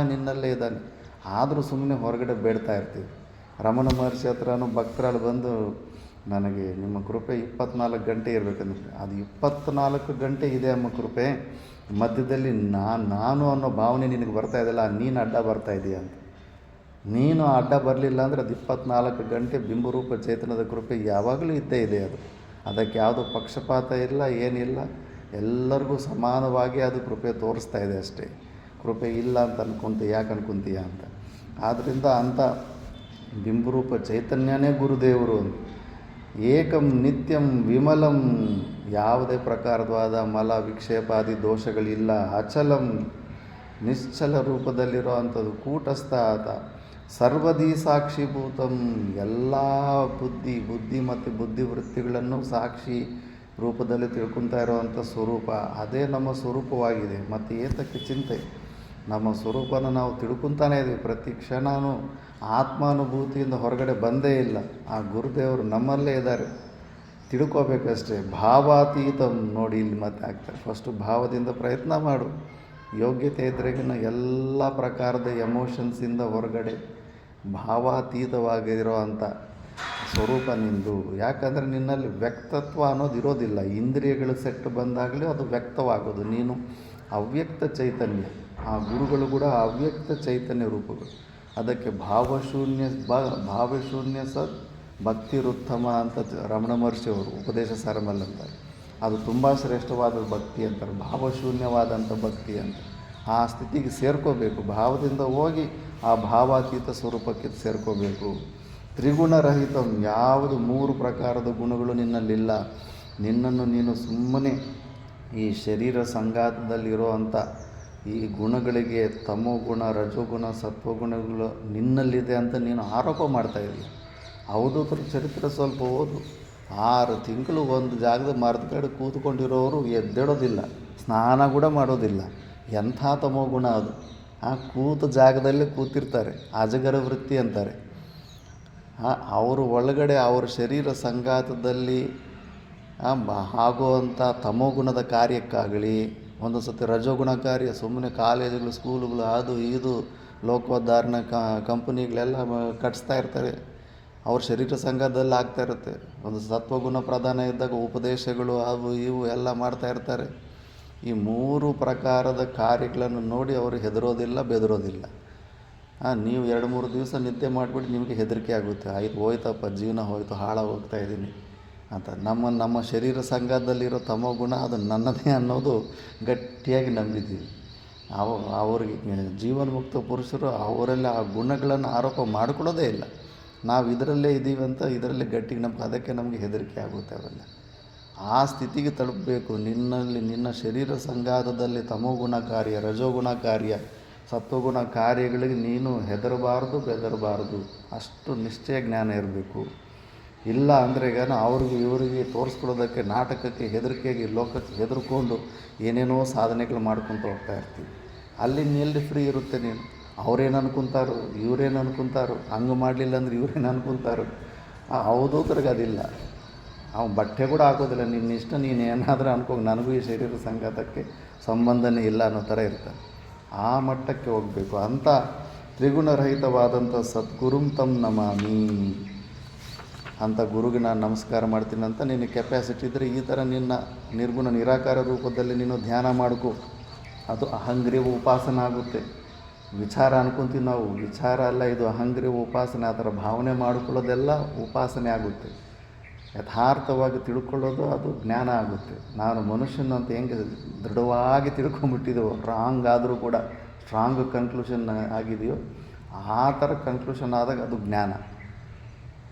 Speaker 1: ನಿನ್ನಲ್ಲೇ ಇದ್ದಾನೆ. ಆದರೂ ಸುಮ್ಮನೆ ಹೊರಗಡೆ ಬೇಡ್ತಾ ಇರ್ತೀವಿ. ರಮಣ ಮಹರ್ಷಿ ಹತ್ರನೂ ಭಕ್ತರಲ್ಲಿ ಬಂದು ನನಗೆ ನಿಮ್ಮ ಕೃಪೆ 24 ಗಂಟೆ ಇರಬೇಕಂದ್ರೆ, ಅದು 24 ಗಂಟೆ ಇದೆ ಅಮ್ಮ ಕೃಪೆ, ಮಧ್ಯದಲ್ಲಿ ನಾನು ಅನ್ನೋ ಭಾವನೆ ನಿನಗೆ ಬರ್ತಾ ಇದೆಯಲ್ಲ, ನೀನು ಅಡ್ಡ ಬರ್ತಾ ಇದೆಯಾ ಅಂತ. ನೀನು ಅಡ್ಡ ಬರಲಿಲ್ಲ ಅಂದರೆ ಅದು 24 ಗಂಟೆ ಬಿಂಬರೂಪ ಚೇತನದ ಕೃಪೆ ಯಾವಾಗಲೂ ಇದ್ದೇ ಇದೆ. ಅದಕ್ಕೆ ಯಾವುದೋ ಪಕ್ಷಪಾತ ಇಲ್ಲ, ಏನಿಲ್ಲ, ಎಲ್ಲರಿಗೂ ಸಮಾನವಾಗಿ ಅದು ಕೃಪೆ ತೋರಿಸ್ತಾ ಇದೆ ಅಷ್ಟೇ. ಕೃಪೆ ಇಲ್ಲ ಅಂತ ಯಾಕೆ ಅನ್ಕೊತೀಯ ಅಂತ. ಆದ್ದರಿಂದ ಅಂಥ ಬಿಂಬರೂಪ ಚೈತನ್ಯನೇ ಗುರುದೇವರು. ಏಕಂ ನಿತ್ಯಂ ವಿಮಲಂ, ಯಾವುದೇ ಪ್ರಕಾರವಾದ ಮಲ ವಿಕ್ಷೇಪಾದಿ ದೋಷಗಳಿಲ್ಲ. ಅಚಲಂ, ನಿಶ್ಚಲ ರೂಪದಲ್ಲಿರೋ ಅಂಥದ್ದು. ಕೂಟಸ್ಥ ಆತ. ಸರ್ವದೀ ಸಾಕ್ಷಿಭೂತಂ, ಎಲ್ಲ ಬುದ್ಧಿ ಮತ್ತು ಬುದ್ಧಿವೃತ್ತಿಗಳನ್ನು ಸಾಕ್ಷಿ ರೂಪದಲ್ಲಿ ತಿಳ್ಕೊತಾ ಇರೋವಂಥ ಸ್ವರೂಪ. ಅದೇ ನಮ್ಮ ಸ್ವರೂಪವಾಗಿದೆ. ಮತ್ತು ಏತಕ್ಕೆ ಚಿಂತೆ, ನಮ್ಮ ಸ್ವರೂಪನ ನಾವು ತಿಳ್ಕೊತಾನೇ ಇದ್ದೀವಿ. ಪ್ರತಿ ಕ್ಷಣವೂ ಆತ್ಮಾನುಭೂತಿಯಿಂದ ಹೊರಗಡೆ ಬಂದೇ ಇಲ್ಲ. ಆ ಗುರುದೇವರು ನಮ್ಮಲ್ಲೇ ಇದ್ದಾರೆ, ತಿಳ್ಕೋಬೇಕಷ್ಟೇ. ಭಾವಾತೀತಂ, ನೋಡಿ ಇಲ್ಲಿ ಮತ್ತೆ ಆಗ್ತಾರೆ. ಫಸ್ಟು ಭಾವದಿಂದ ಪ್ರಯತ್ನ ಮಾಡು. ಯೋಗ್ಯತೆ ಇದ್ರೆಗಿನ ಎಲ್ಲ ಪ್ರಕಾರದ ಎಮೋಷನ್ಸಿಂದ ಹೊರಗಡೆ ಭಾವಾತೀತವಾಗಿರೋ ಅಂಥ ಸ್ವರೂಪ ನಿಂದು. ಯಾಕಂದರೆ ನಿನ್ನಲ್ಲಿ ವ್ಯಕ್ತತ್ವ ಅನ್ನೋದು ಇರೋದಿಲ್ಲ. ಇಂದ್ರಿಯಗಳು ಸೆಟ್ಟು ಬಂದಾಗಲೇ ಅದು ವ್ಯಕ್ತವಾಗೋದು. ನೀನು ಅವ್ಯಕ್ತ ಚೈತನ್ಯ. ಆ ಗುರುಗಳು ಕೂಡ ಅವ್ಯಕ್ತ ಚೈತನ್ಯ ರೂಪಗಳು. ಅದಕ್ಕೆ ಭಾವಶೂನ್ಯ ಸತ್ ಭಕ್ತಿರುತ್ತಮ ಅಂತ ರಮಣ ಮಹರ್ಷಿ ಅವರು ಉಪದೇಶ ಸಾರಮಲ್ಲಿ ಅಂತಾರೆ. ಅದು ತುಂಬ ಶ್ರೇಷ್ಠವಾದ ಭಕ್ತಿ ಅಂತಾರೆ, ಭಾವಶೂನ್ಯವಾದಂಥ ಭಕ್ತಿ ಅಂತ. ಆ ಸ್ಥಿತಿಗೆ ಸೇರ್ಕೋಬೇಕು. ಭಾವದಿಂದ ಹೋಗಿ ಆ ಭಾವಾತೀತ ಸ್ವರೂಪಕ್ಕೆ ಸೇರ್ಕೋಬೇಕು. ತ್ರಿಗುಣರಹಿತಂ, ಯಾವುದು 3 ಪ್ರಕಾರದ ಗುಣಗಳು ನಿನ್ನಲ್ಲಿಲ್ಲ. ನಿನ್ನನ್ನು ನೀನು ಸುಮ್ಮನೆ ಈ ಶರೀರ ಸಂಘಾತದಲ್ಲಿರೋ ಅಂಥ ಈ ಗುಣಗಳಿಗೆ, ತಮೋಗುಣ, ರಜೋಗುಣ, ಸತ್ವಗುಣಗಳು ನಿನ್ನಲ್ಲಿದೆ ಅಂತ ನೀನು ಆರೋಪ ಮಾಡ್ತಾಯಿದ್ದೀಯ. ಅವಧೂತರ ಚರಿತ್ರೆ ಸ್ವಲ್ಪ ಓದು. 6 ತಿಂಗಳು ಒಂದು ಜಾಗದ ಮರದ ಕಡೆ ಕೂತ್ಕೊಂಡಿರೋರು ಎದ್ದೇಳೋದಿಲ್ಲ, ಸ್ನಾನ ಕೂಡ ಮಾಡೋದಿಲ್ಲ. ಎಂಥ ತಮೋಗುಣ ಅದು. ಆ ಕೂತ ಜಾಗದಲ್ಲೇ ಕೂತಿರ್ತಾರೆ, ಅಜಗರ ವೃತ್ತಿ ಅಂತಾರೆ. ಅವರು ಒಳಗಡೆ ಅವರ ಶರೀರ ಸಂಘಾತದಲ್ಲಿ ಆಗುವಂಥ ತಮೋಗುಣದ ಕಾರ್ಯಕ್ಕಾಗಲಿ, ಒಂದು ಸತಿ ರಜೋಗುಣ ಕಾರ್ಯ, ಸುಮ್ಮನೆ ಕಾಲೇಜುಗಳು, ಸ್ಕೂಲುಗಳು, ಅದು ಇದು ಲೋಕೋದ್ಧಾರಣ ಕಂಪನಿಗಳೆಲ್ಲ ಕಟ್ಟಿಸ್ತಾ ಇರ್ತಾರೆ. ಅವ್ರ ಶರೀರ ಸಂಘದಲ್ಲಿ ಆಗ್ತಾ ಇರುತ್ತೆ. ಒಂದು ಸತ್ವಗುಣ ಪ್ರಧಾನ ಇದ್ದಾಗ ಉಪದೇಶಗಳು ಅವು ಇವು ಎಲ್ಲ ಮಾಡ್ತಾ ಇರ್ತಾರೆ. ಈ 3 ಪ್ರಕಾರದ ಕಾರ್ಯಗಳನ್ನು ನೋಡಿ ಅವರು ಹೆದರೋದಿಲ್ಲ, ಬೆದರೋದಿಲ್ಲ. ನೀವು 2-3 ದಿವಸ ನಿದ್ದೆ ಮಾಡಿಬಿಟ್ಟು ನಿಮಗೆ ಹೆದರಿಕೆ ಆಗುತ್ತೆ. ಆಯ್ತು, ಹೋಯ್ತಪ್ಪ, ಜೀವನ ಹೋಯ್ತು, ಹಾಳಾಗಿ ಹೋಗ್ತಾ ಇದ್ದೀನಿ ಅಂತ. ನಮ್ಮ ಶರೀರ ಸಂಘದಲ್ಲಿರೋ ತಮೋಗುಣ ಅದು ನನ್ನದೇ ಅನ್ನೋದು ಗಟ್ಟಿಯಾಗಿ ನಂಬಿದ್ದೀವಿ. ಅವ್ರಿಗೆ ಜೀವನ್ಮುಕ್ತ ಪುರುಷರು ಅವರೆಲ್ಲ ಆ ಗುಣಗಳನ್ನು ಆರೋಪ ಮಾಡಿಕೊಳ್ಳೋದೇ ಇಲ್ಲ. ನಾವು ಇದರಲ್ಲೇ ಇದ್ದೀವಿ ಅಂತ ಇದರಲ್ಲೇ ಗಟ್ಟಿಗೆ ಅದಕ್ಕೆ ನಮಗೆ ಹೆದರಿಕೆ ಆಗುತ್ತೆ. ಅವೆಲ್ಲ ಆ ಸ್ಥಿತಿಗೆ ತಲುಪಬೇಕು. ನಿನ್ನ ಶರೀರ ಸಂಘಾತದಲ್ಲಿ ತಮೋಗುಣ ಕಾರ್ಯ, ರಜೋಗುಣ ಕಾರ್ಯ, ಸತ್ವಗುಣ ಕಾರ್ಯಗಳಿಗೆ ನೀನು ಹೆದರಬಾರ್ದು, ಬೆದರಬಾರ್ದು. ಅಷ್ಟು ನಿಶ್ಚಯ ಜ್ಞಾನ ಇರಬೇಕು. ಇಲ್ಲ ಅಂದರೆ ಈಗ ಇವರಿಗೆ ತೋರಿಸ್ಕೊಡೋದಕ್ಕೆ, ನಾಟಕಕ್ಕೆ ಹೆದರಿಕೆಗೆ, ಲೋಕಕ್ಕೆ ಹೆದರ್ಕೊಂಡು ಏನೇನೋ ಸಾಧನೆಗಳು ಮಾಡ್ಕೊತ ಹೋಗ್ತಾ ಇರ್ತೀವಿ. ಅಲ್ಲಿ ಎಲ್ಲಿ ಫ್ರೀ ಇರುತ್ತೆ ನೀನು? ಅವ್ರೇನು ಅನ್ಕೊತಾರೋ, ಇವ್ರೇನು ಅನ್ಕೊತಾರೋ, ಹಂಗೆ ಮಾಡಲಿಲ್ಲ ಅಂದ್ರೆ ಇವ್ರೇನು ಅನ್ಕೊತಾರೋ. ಅವಧೂತರಿಗೆ ಅದಿಲ್ಲ. ಅವ್ನು ಬಟ್ಟೆ ಕೂಡ ಹಾಕೋದಿಲ್ಲ. ನಿನ್ನ ಇಷ್ಟ, ನೀನು ಏನಾದರೂ ಅನ್ಕೋ, ನನಗೂ ಈ ಶರೀರ ಸಂಘಾತಕ್ಕೆ ಸಂಬಂಧನೇ ಇಲ್ಲ ಅನ್ನೋ ಥರ ಇರ್ತಾನೆ. ಆ ಮಟ್ಟಕ್ಕೆ ಹೋಗಬೇಕು. ಅಂಥ ತ್ರಿಗುಣರಹಿತವಾದಂಥ ಸದ್ಗುರುಂ ತಂ ನಮಾಮಿ ಅಂಥ ಗುರುಗೆ ನಾನು ನಮಸ್ಕಾರ ಮಾಡ್ತೀನಿ ಅಂತ ನಿನ್ನ ಕೆಪ್ಯಾಸಿಟಿ ಇದ್ದರೆ ಈ ಥರ ನಿನ್ನ ನಿರ್ಗುಣ ನಿರಾಕಾರ ರೂಪದಲ್ಲಿ ನೀನು ಧ್ಯಾನ ಮಾಡ್ಕೋ. ಅದು ಅಹಂಗ್ರೀವ ಉಪಾಸನ ಆಗುತ್ತೆ. ವಿಚಾರ ಅನ್ಕೊತೀವಿ ನಾವು, ವಿಚಾರ ಅಲ್ಲ ಇದು, ಅಹಂಗ್ರಿ ಉಪಾಸನೆ. ಆ ಥರ ಭಾವನೆ ಮಾಡಿಕೊಳ್ಳೋದೆಲ್ಲ ಉಪಾಸನೆ ಆಗುತ್ತೆ. ಯಥಾರ್ಥವಾಗಿ ತಿಳ್ಕೊಳ್ಳೋದು ಅದು ಜ್ಞಾನ ಆಗುತ್ತೆ. ನಾನು ಮನುಷ್ಯನಂತ ಹೆಂಗೆ ದೃಢವಾಗಿ ತಿಳ್ಕೊಂಬಿಟ್ಟಿದ್ದೆವೋ, ರಾಂಗ್ ಆದರೂ ಕೂಡ ಸ್ಟ್ರಾಂಗ್ ಕನ್ಕ್ಲೂಷನ್ ಆಗಿದೆಯೋ ಆ ಥರ ಕನ್ಕ್ಲೂಷನ್ ಆದಾಗ ಅದು ಜ್ಞಾನ.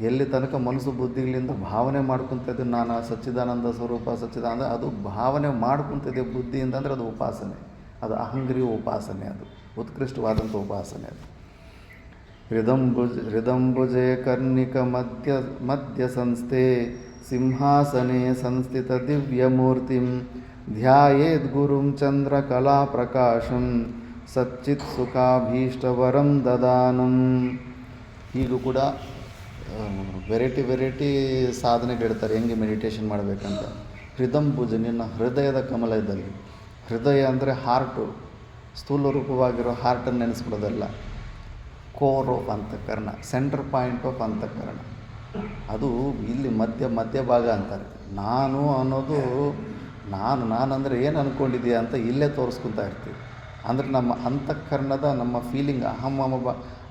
Speaker 1: ಎಲ್ಲಿ ತನಕ ಮನಸ್ಸು ಬುದ್ಧಿಗಳಿಂದ ಭಾವನೆ ಮಾಡ್ಕೊತಿದ್ದೆ ನಾನು ಸಚ್ಚಿದಾನಂದ ಸ್ವರೂಪ ಸಚ್ಚಿದಾನಂದ, ಅದು ಭಾವನೆ ಮಾಡ್ಕೊತಿದ್ದೆ ಬುದ್ಧಿಯಿಂದ ಅಂದರೆ ಅದು ಉಪಾಸನೆ, ಅದು ಅಹಂಗ್ರಿ ಉಪಾಸನೆ, ಅದು ಉತ್ಕೃಷ್ಟವಾದಂಥ ಉಪಾಸನೆ. ಅದು ಹೃದಂಬುಜೆ ಕರ್ಣಿಕ ಮಧ್ಯ ಸಂಸ್ಥೆ ಸಿಂಹಾಸನೆ ಸಂಸ್ಥಿತ ದಿವ್ಯಮೂರ್ತಿಂ ಧ್ಯಾಯೇದ್ ಗುರುಂ ಚಂದ್ರಕಲಾ ಪ್ರಕಾಶಂ ಸಚ್ಚಿತ್ ಸುಖಾಭೀಷ್ಟವರಂ ದದಾನಂ. ಹೀಗೂ ಕೂಡ ವೆರೈಟಿ ಸಾಧನೆಗಳಿರ್ತಾರೆ ಹೆಂಗೆ ಮೆಡಿಟೇಷನ್ ಮಾಡಬೇಕಂತ. ಹೃದಂಬುಜ, ನಿನ್ನ ಹೃದಯದ ಕಮಲದಲ್ಲಿ. ಹೃದಯ ಅಂದರೆ ಹಾರ್ಟು, ಸ್ಥೂಲ ರೂಪವಾಗಿರೋ ಹಾರ್ಟನ್ನು ನೆನೆಸ್ಬಿಡೋದಲ್ಲ. ಕೋರ್ ಆಫ್ ಅಂತಃಕರಣ, ಸೆಂಟ್ರ್ ಪಾಯಿಂಟ್ ಆಫ್ ಅಂತಃಕರಣ, ಅದು ಇಲ್ಲಿ ಮಧ್ಯಭಾಗ ಅಂತಾರೆ. ನಾನು ಅನ್ನೋದು ನಾನಂದರೆ ಏನು ಅಂದ್ಕೊಂಡಿದ್ದೀಯ ಅಂತ ಇಲ್ಲೇ ತೋರಿಸ್ಕೊತಾ ಇರ್ತೀವಿ. ಅಂದರೆ ನಮ್ಮ ಅಂತಃಕರಣದ ನಮ್ಮ ಫೀಲಿಂಗ್,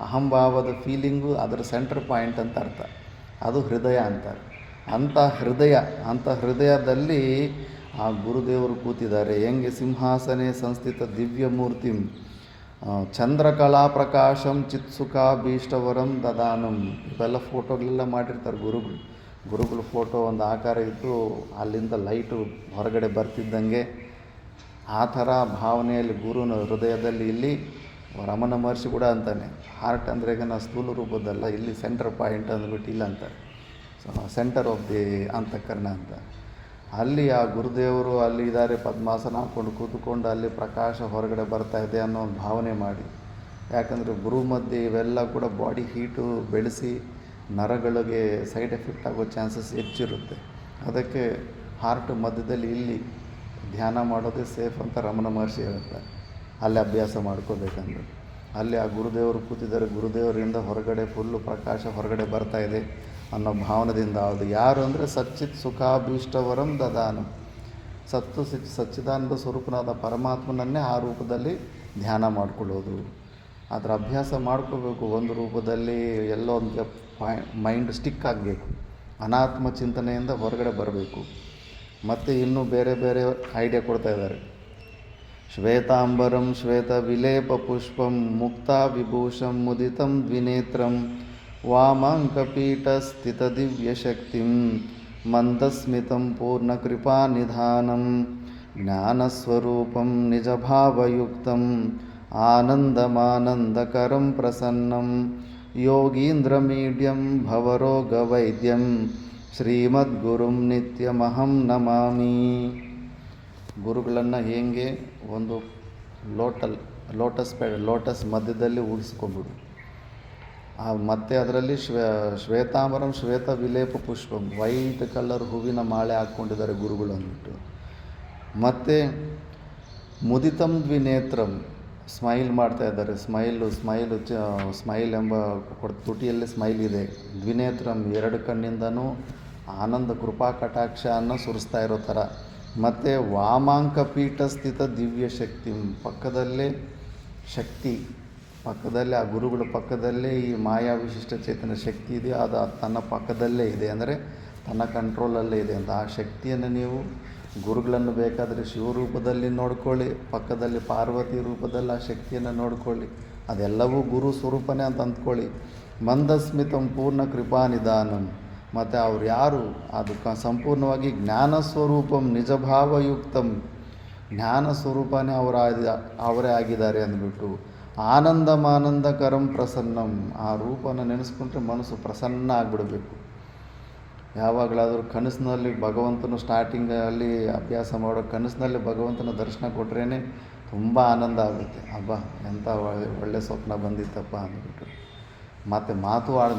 Speaker 1: ಅಹಂಭಾವದ ಫೀಲಿಂಗು ಅದರ ಸೆಂಟ್ರ್ ಪಾಯಿಂಟ್ ಅಂತ ಅರ್ಥ. ಅದು ಹೃದಯ ಅಂತಾರೆ. ಅಂಥ ಹೃದಯದಲ್ಲಿ ಆ ಗುರುದೇವರು ಕೂತಿದ್ದಾರೆ. ಹೆಂಗೆ ಸಿಂಹಾಸನೆ ಸಂಸ್ಥಿತ ದಿವ್ಯಮೂರ್ತಿಂ ಚಂದ್ರಕಲಾ ಪ್ರಕಾಶಂ ಚಿತ್ಸುಖಾಭೀಷ್ಟವರಂ ದದಾನಂ. ಇವೆಲ್ಲ ಫೋಟೋಗಳೆಲ್ಲ ಮಾಡಿರ್ತಾರೆ ಗುರುಗಳ ಫೋಟೋ ಒಂದು ಆಕಾರ ಇದ್ದು ಅಲ್ಲಿಂದ ಲೈಟು ಹೊರಗಡೆ ಬರ್ತಿದ್ದಂಗೆ ಆ ಥರ ಭಾವನೆಯಲ್ಲಿ ಗುರುನ ಹೃದಯದಲ್ಲಿ. ಇಲ್ಲಿ ರಮಣ ಮಹರ್ಷಿ ಕೂಡ ಅಂತಾನೆ, ಹಾರ್ಟ್ ಅಂದರೆ ಈಗ ನಾವು ಸ್ಥೂಲ ರೂಪದಲ್ಲ, ಇಲ್ಲಿ ಸೆಂಟರ್ ಪಾಯಿಂಟ್ ಅಂದ್ಬಿಟ್ಟು ಇಲ್ಲ ಅಂತಾರೆ. ಸೆಂಟರ್ ಆಫ್ ದಿ ಅಂತಃಕರಣ ಅಂತ. ಅಲ್ಲಿ ಆ ಗುರುದೇವರು ಅಲ್ಲಿ ಇದ್ದಾರೆ, ಪದ್ಮಾಸನ ಹಾಕ್ಕೊಂಡು ಕೂತ್ಕೊಂಡು ಅಲ್ಲಿ ಪ್ರಕಾಶ ಹೊರಗಡೆ ಬರ್ತಾಯಿದೆ ಅನ್ನೋ ಒಂದು ಭಾವನೆ ಮಾಡಿ. ಯಾಕಂದರೆ ಗುರು ಮಧ್ಯೆ ಇವೆಲ್ಲ ಕೂಡ ಬಾಡಿ ಹೀಟು ಬೆಳೆಸಿ ನರಗಳಿಗೆ ಸೈಡ್ ಎಫೆಕ್ಟ್ ಆಗೋ ಚಾನ್ಸಸ್ ಹೆಚ್ಚಿರುತ್ತೆ. ಅದಕ್ಕೆ ಹಾರ್ಟ್ ಮಧ್ಯದಲ್ಲಿ ಇಲ್ಲಿ ಧ್ಯಾನ ಮಾಡೋದೇ ಸೇಫ್ ಅಂತ ರಮಣ ಮಹರ್ಷಿ ಹೇಳ್ತಾರೆ. ಅಲ್ಲಿ ಅಭ್ಯಾಸ ಮಾಡ್ಕೋಬೇಕಂದ್ರೆ ಅಲ್ಲಿ ಆ ಗುರುದೇವರು ಕೂತಿದ್ದಾರೆ, ಗುರುದೇವರಿಂದ ಹೊರಗಡೆ ಫುಲ್ಲು ಪ್ರಕಾಶ ಹೊರಗಡೆ ಬರ್ತಾಯಿದೆ ಅನ್ನೋ ಭಾವನದಿಂದ. ಅದು ಯಾರು ಅಂದರೆ ಸಚ್ಚಿತ್ ಸುಖಾಭೀಷ್ಟವರಂ ದದಾನಂ. ಸಚ್ಚಿದಾನಂದ ಸ್ವರೂಪನಾದ ಪರಮಾತ್ಮನನ್ನೇ ಆ ರೂಪದಲ್ಲಿ ಧ್ಯಾನ ಮಾಡಿಕೊಳ್ಳೋದು. ಅದರ ಅಭ್ಯಾಸ ಮಾಡ್ಕೋಬೇಕು. ಒಂದು ರೂಪದಲ್ಲಿ ಎಲ್ಲೋ ಒಂದು ಮೈಂಡ್ ಸ್ಟಿಕ್ ಆಗಬೇಕು, ಅನಾತ್ಮ ಚಿಂತನೆಯಿಂದ ಹೊರಗಡೆ ಬರಬೇಕು. ಮತ್ತು ಇನ್ನೂ ಬೇರೆ ಐಡಿಯಾ ಕೊಡ್ತಾ ಇದ್ದಾರೆ. ಶ್ವೇತಾಂಬರಂ ಶ್ವೇತ ವಿಲೇಪ ಪುಷ್ಪಂ ಮುಕ್ತಾ ವಿಭೂಷಂ ಮುದಿತಂ ದ್ವಿನೇತ್ರಂ ವಾಮಾಂಕಪೀಠ ಸ್ಥಿತ ದಿವ್ಯಶಕ್ತಿಂ ಮಂದಸ್ಮಿತಂ ಪೂರ್ಣಕೃಪಾನಿಧಾನಂ ಜ್ಞಾನಸ್ವರೂಪಂ ನಿಜಭಾವಯುಕ್ತಂ ಆನಂದಮಾನಂದಕರಂ ಪ್ರಸನ್ನಂ ಯೋಗೀಂದ್ರಮೀಡ್ಯಂ ಭವರೋಗವೈದ್ಯಂ ಶ್ರೀಮದ್ಗುರುಂ ನಿತ್ಯಮಹಂ ನಮಾಮಿ. ಗುರುಗಳನ್ನು ಹೇಗೆ ಒಂದು ಲೋಟಸ್ ಮಧ್ಯದಲ್ಲಿ ಉಳಿಸ್ಕೊಂಡ್ಬಿಡು. ಮತ್ತು ಅದರಲ್ಲಿ ಶ್ವೇತಾಂಬರಂ ಶ್ವೇತ ವಿಲೇಪ ಪುಷ್ಪಂ, ವೈಟ್ ಕಲರ್ ಹೂವಿನ ಮಾಲೆ ಹಾಕ್ಕೊಂಡಿದ್ದಾರೆ ಗುರುಗಳು ಅಂದ್ಬಿಟ್ಟು. ಮತ್ತು ಮುದಿತಂ ದ್ವಿನೇತ್ರಂ, ಸ್ಮೈಲ್ ಮಾಡ್ತಾ ಇದ್ದಾರೆ. ಸ್ಮೈಲ್ ಎಂಬ ತುಟಿಯಲ್ಲಿ ಸ್ಮೈಲ್ ಇದೆ. ದ್ವಿನೇತ್ರಂ, ಎರಡು ಕಣ್ಣಿಂದನೂ ಆನಂದ ಕೃಪಾ ಕಟಾಕ್ಷವನ್ನು ಸುರಿಸ್ತಾ ಇರೋ ಥರ. ಮತ್ತು ವಾಮಾಂಕ ಪೀಠ ಸ್ಥಿತ ದಿವ್ಯ ಶಕ್ತಿ, ಪಕ್ಕದಲ್ಲೇ ಶಕ್ತಿ, ಪಕ್ಕದಲ್ಲೇ ಆ ಗುರುಗಳ ಪಕ್ಕದಲ್ಲೇ ಈ ಮಾಯಾ ವಿಶಿಷ್ಟ ಚೇತನ ಶಕ್ತಿ ಇದೆ. ಅದು ತನ್ನ ಪಕ್ಕದಲ್ಲೇ ಇದೆ, ಅಂದರೆ ತನ್ನ ಕಂಟ್ರೋಲಲ್ಲೇ ಇದೆ ಅಂತ. ಆ ಶಕ್ತಿಯನ್ನು ನೀವು ಗುರುಗಳನ್ನು ಬೇಕಾದರೆ ಶಿವರೂಪದಲ್ಲಿ ನೋಡ್ಕೊಳ್ಳಿ, ಪಕ್ಕದಲ್ಲಿ ಪಾರ್ವತಿ ರೂಪದಲ್ಲಿ ಆ ಶಕ್ತಿಯನ್ನು ನೋಡ್ಕೊಳ್ಳಿ, ಅದೆಲ್ಲವೂ ಗುರು ಸ್ವರೂಪನೇ ಅಂತ ಅಂದ್ಕೊಳ್ಳಿ. ಮಂದಸ್ಮಿತಂ ಪೂರ್ಣ ಕೃಪಾನಿಧಾನಂ, ಮತ್ತು ಅವ್ರು ಯಾರು ಅದು ಸಂಪೂರ್ಣವಾಗಿ ಜ್ಞಾನ ಸ್ವರೂಪಂ ನಿಜಭಾವಯುಕ್ತಂ, ಜ್ಞಾನ ಸ್ವರೂಪನೇ ಅವರೇ ಆಗಿದ್ದಾರೆ ಅಂದ್ಬಿಟ್ಟು. ಆನಂದಮಾನಂದಕರಂ ಪ್ರಸನ್ನಂ, ಆ ರೂಪನ ನೆನೆಸ್ಕೊಂಡ್ರೆ ಮನಸ್ಸು ಪ್ರಸನ್ನ ಆಗಿಬಿಡಬೇಕು. ಯಾವಾಗಲಾದರೂ ಕನಸಿನಲ್ಲಿ ಭಗವಂತನು ಸ್ಟಾರ್ಟಿಂಗಲ್ಲಿ ಅಭ್ಯಾಸ ಮಾಡೋ ಕನಸಿನಲ್ಲಿ ಭಗವಂತನ ದರ್ಶನ ಕೊಟ್ರೇ ತುಂಬ ಆನಂದ ಆಗುತ್ತೆ. ಅಬ್ಬಾ ಎಂಥ ಒಳ್ಳೆ ಸ್ವಪ್ನ ಬಂದಿತ್ತಪ್ಪ ಅಂದ್ಬಿಟ್ಟು. ಮತ್ತು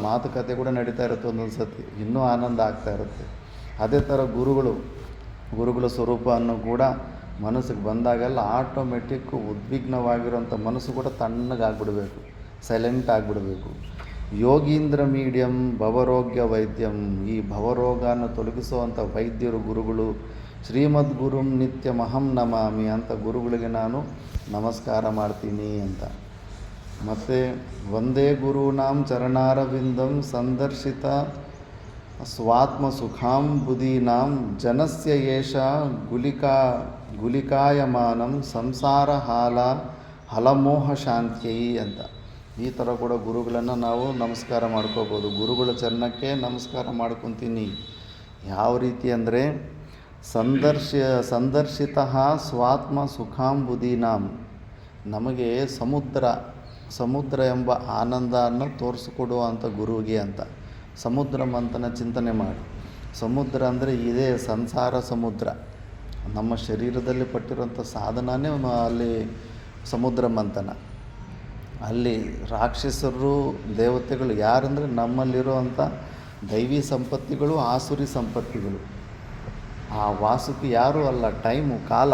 Speaker 1: ಮಾತುಕತೆ ಕೂಡ ನಡೀತಾ ಇರುತ್ತೆ ಒಂದೊಂದು ಸತಿ, ಇನ್ನೂ ಆನಂದ ಆಗ್ತಾ ಇರುತ್ತೆ. ಅದೇ ಥರ ಗುರುಗಳ ಸ್ವರೂಪವನ್ನು ಕೂಡ ಮನಸ್ಸಿಗೆ ಬಂದಾಗೆಲ್ಲ ಆಟೋಮೆಟಿಕ್ಕು ಉದ್ವಿಗ್ನವಾಗಿರೋಂಥ ಮನಸ್ಸು ಕೂಡ ತಣ್ಣಗಾಗ್ಬಿಡಬೇಕು, ಸೈಲೆಂಟ್ ಆಗಿಬಿಡಬೇಕು. ಯೋಗೀಂದ್ರ ಮೀಡಿಯಂ ಭವರೋಗ್ಯ ವೈದ್ಯಂ, ಈ ಭವರೋಗನ ತೊಲಗಿಸುವಂಥ ವೈದ್ಯರು ಗುರುಗಳು. ಶ್ರೀಮದ್ಗುರುಂ ನಿತ್ಯಮಹಂ ನಮಾಮಿ ಅಂತ ಗುರುಗಳಿಗೆ ನಾನು ನಮಸ್ಕಾರ ಮಾಡ್ತೀನಿ ಅಂತ. ಮತ್ತು ವಂದೇ ಗುರುನಾಂ ಚರಣಾರವಿಂದಂ ಸಂದರ್ಶಿತ ಸ್ವಾತ್ಮ ಸುಖಾಂಬುದೀನಾಂ ಜನಸ್ಯ ಏಷ ಗುಲಿಕಾಯಮಾನಂ ಸಂಸಾರ ಹಲಮೋಹ ಶಾಂತ್ಯೈ ಅಂತ. ಈ ಥರ ಕೂಡ ಗುರುಗಳನ್ನು ನಾವು ನಮಸ್ಕಾರ ಮಾಡ್ಕೋಬೋದು. ಗುರುಗಳ ಚರಣಕ್ಕೆ ನಮಸ್ಕಾರ ಮಾಡ್ಕೊತೀನಿ. ಯಾವ ರೀತಿ ಅಂದರೆ ಸಂದರ್ಶಿತ ಸ್ವಾತ್ಮ ಸುಖಾಂಬುದೀನಾಂ, ನಮಗೆ ಸಮುದ್ರ ಎಂಬ ಆನಂದವನ್ನು ತೋರಿಸಿಕೊಡುವಂಥ ಗುರುವಿಗೆ ಅಂತ. ಸಮುದ್ರ ಮಂಥನ ಚಿಂತನೆ ಮಾಡಿ. ಸಮುದ್ರ ಅಂದರೆ ಇದೇ ಸಂಸಾರ ಸಮುದ್ರ. ನಮ್ಮ ಶರೀರದಲ್ಲಿ ಪಟ್ಟಿರುವಂಥ ಸಾಧನನೇ ಅಲ್ಲಿ ಸಮುದ್ರ ಮಂಥನ. ಅಲ್ಲಿ ರಾಕ್ಷಸರು ದೇವತೆಗಳು ಯಾರಂದರೆ ನಮ್ಮಲ್ಲಿರುವಂಥ ದೈವಿ ಸಂಪತ್ತಿಗಳು, ಆಸುರಿ ಸಂಪತ್ತಿಗಳು. ಆ ವಾಸುಕಿ ಯಾರೂ ಅಲ್ಲ, ಟೈಮು, ಕಾಲ.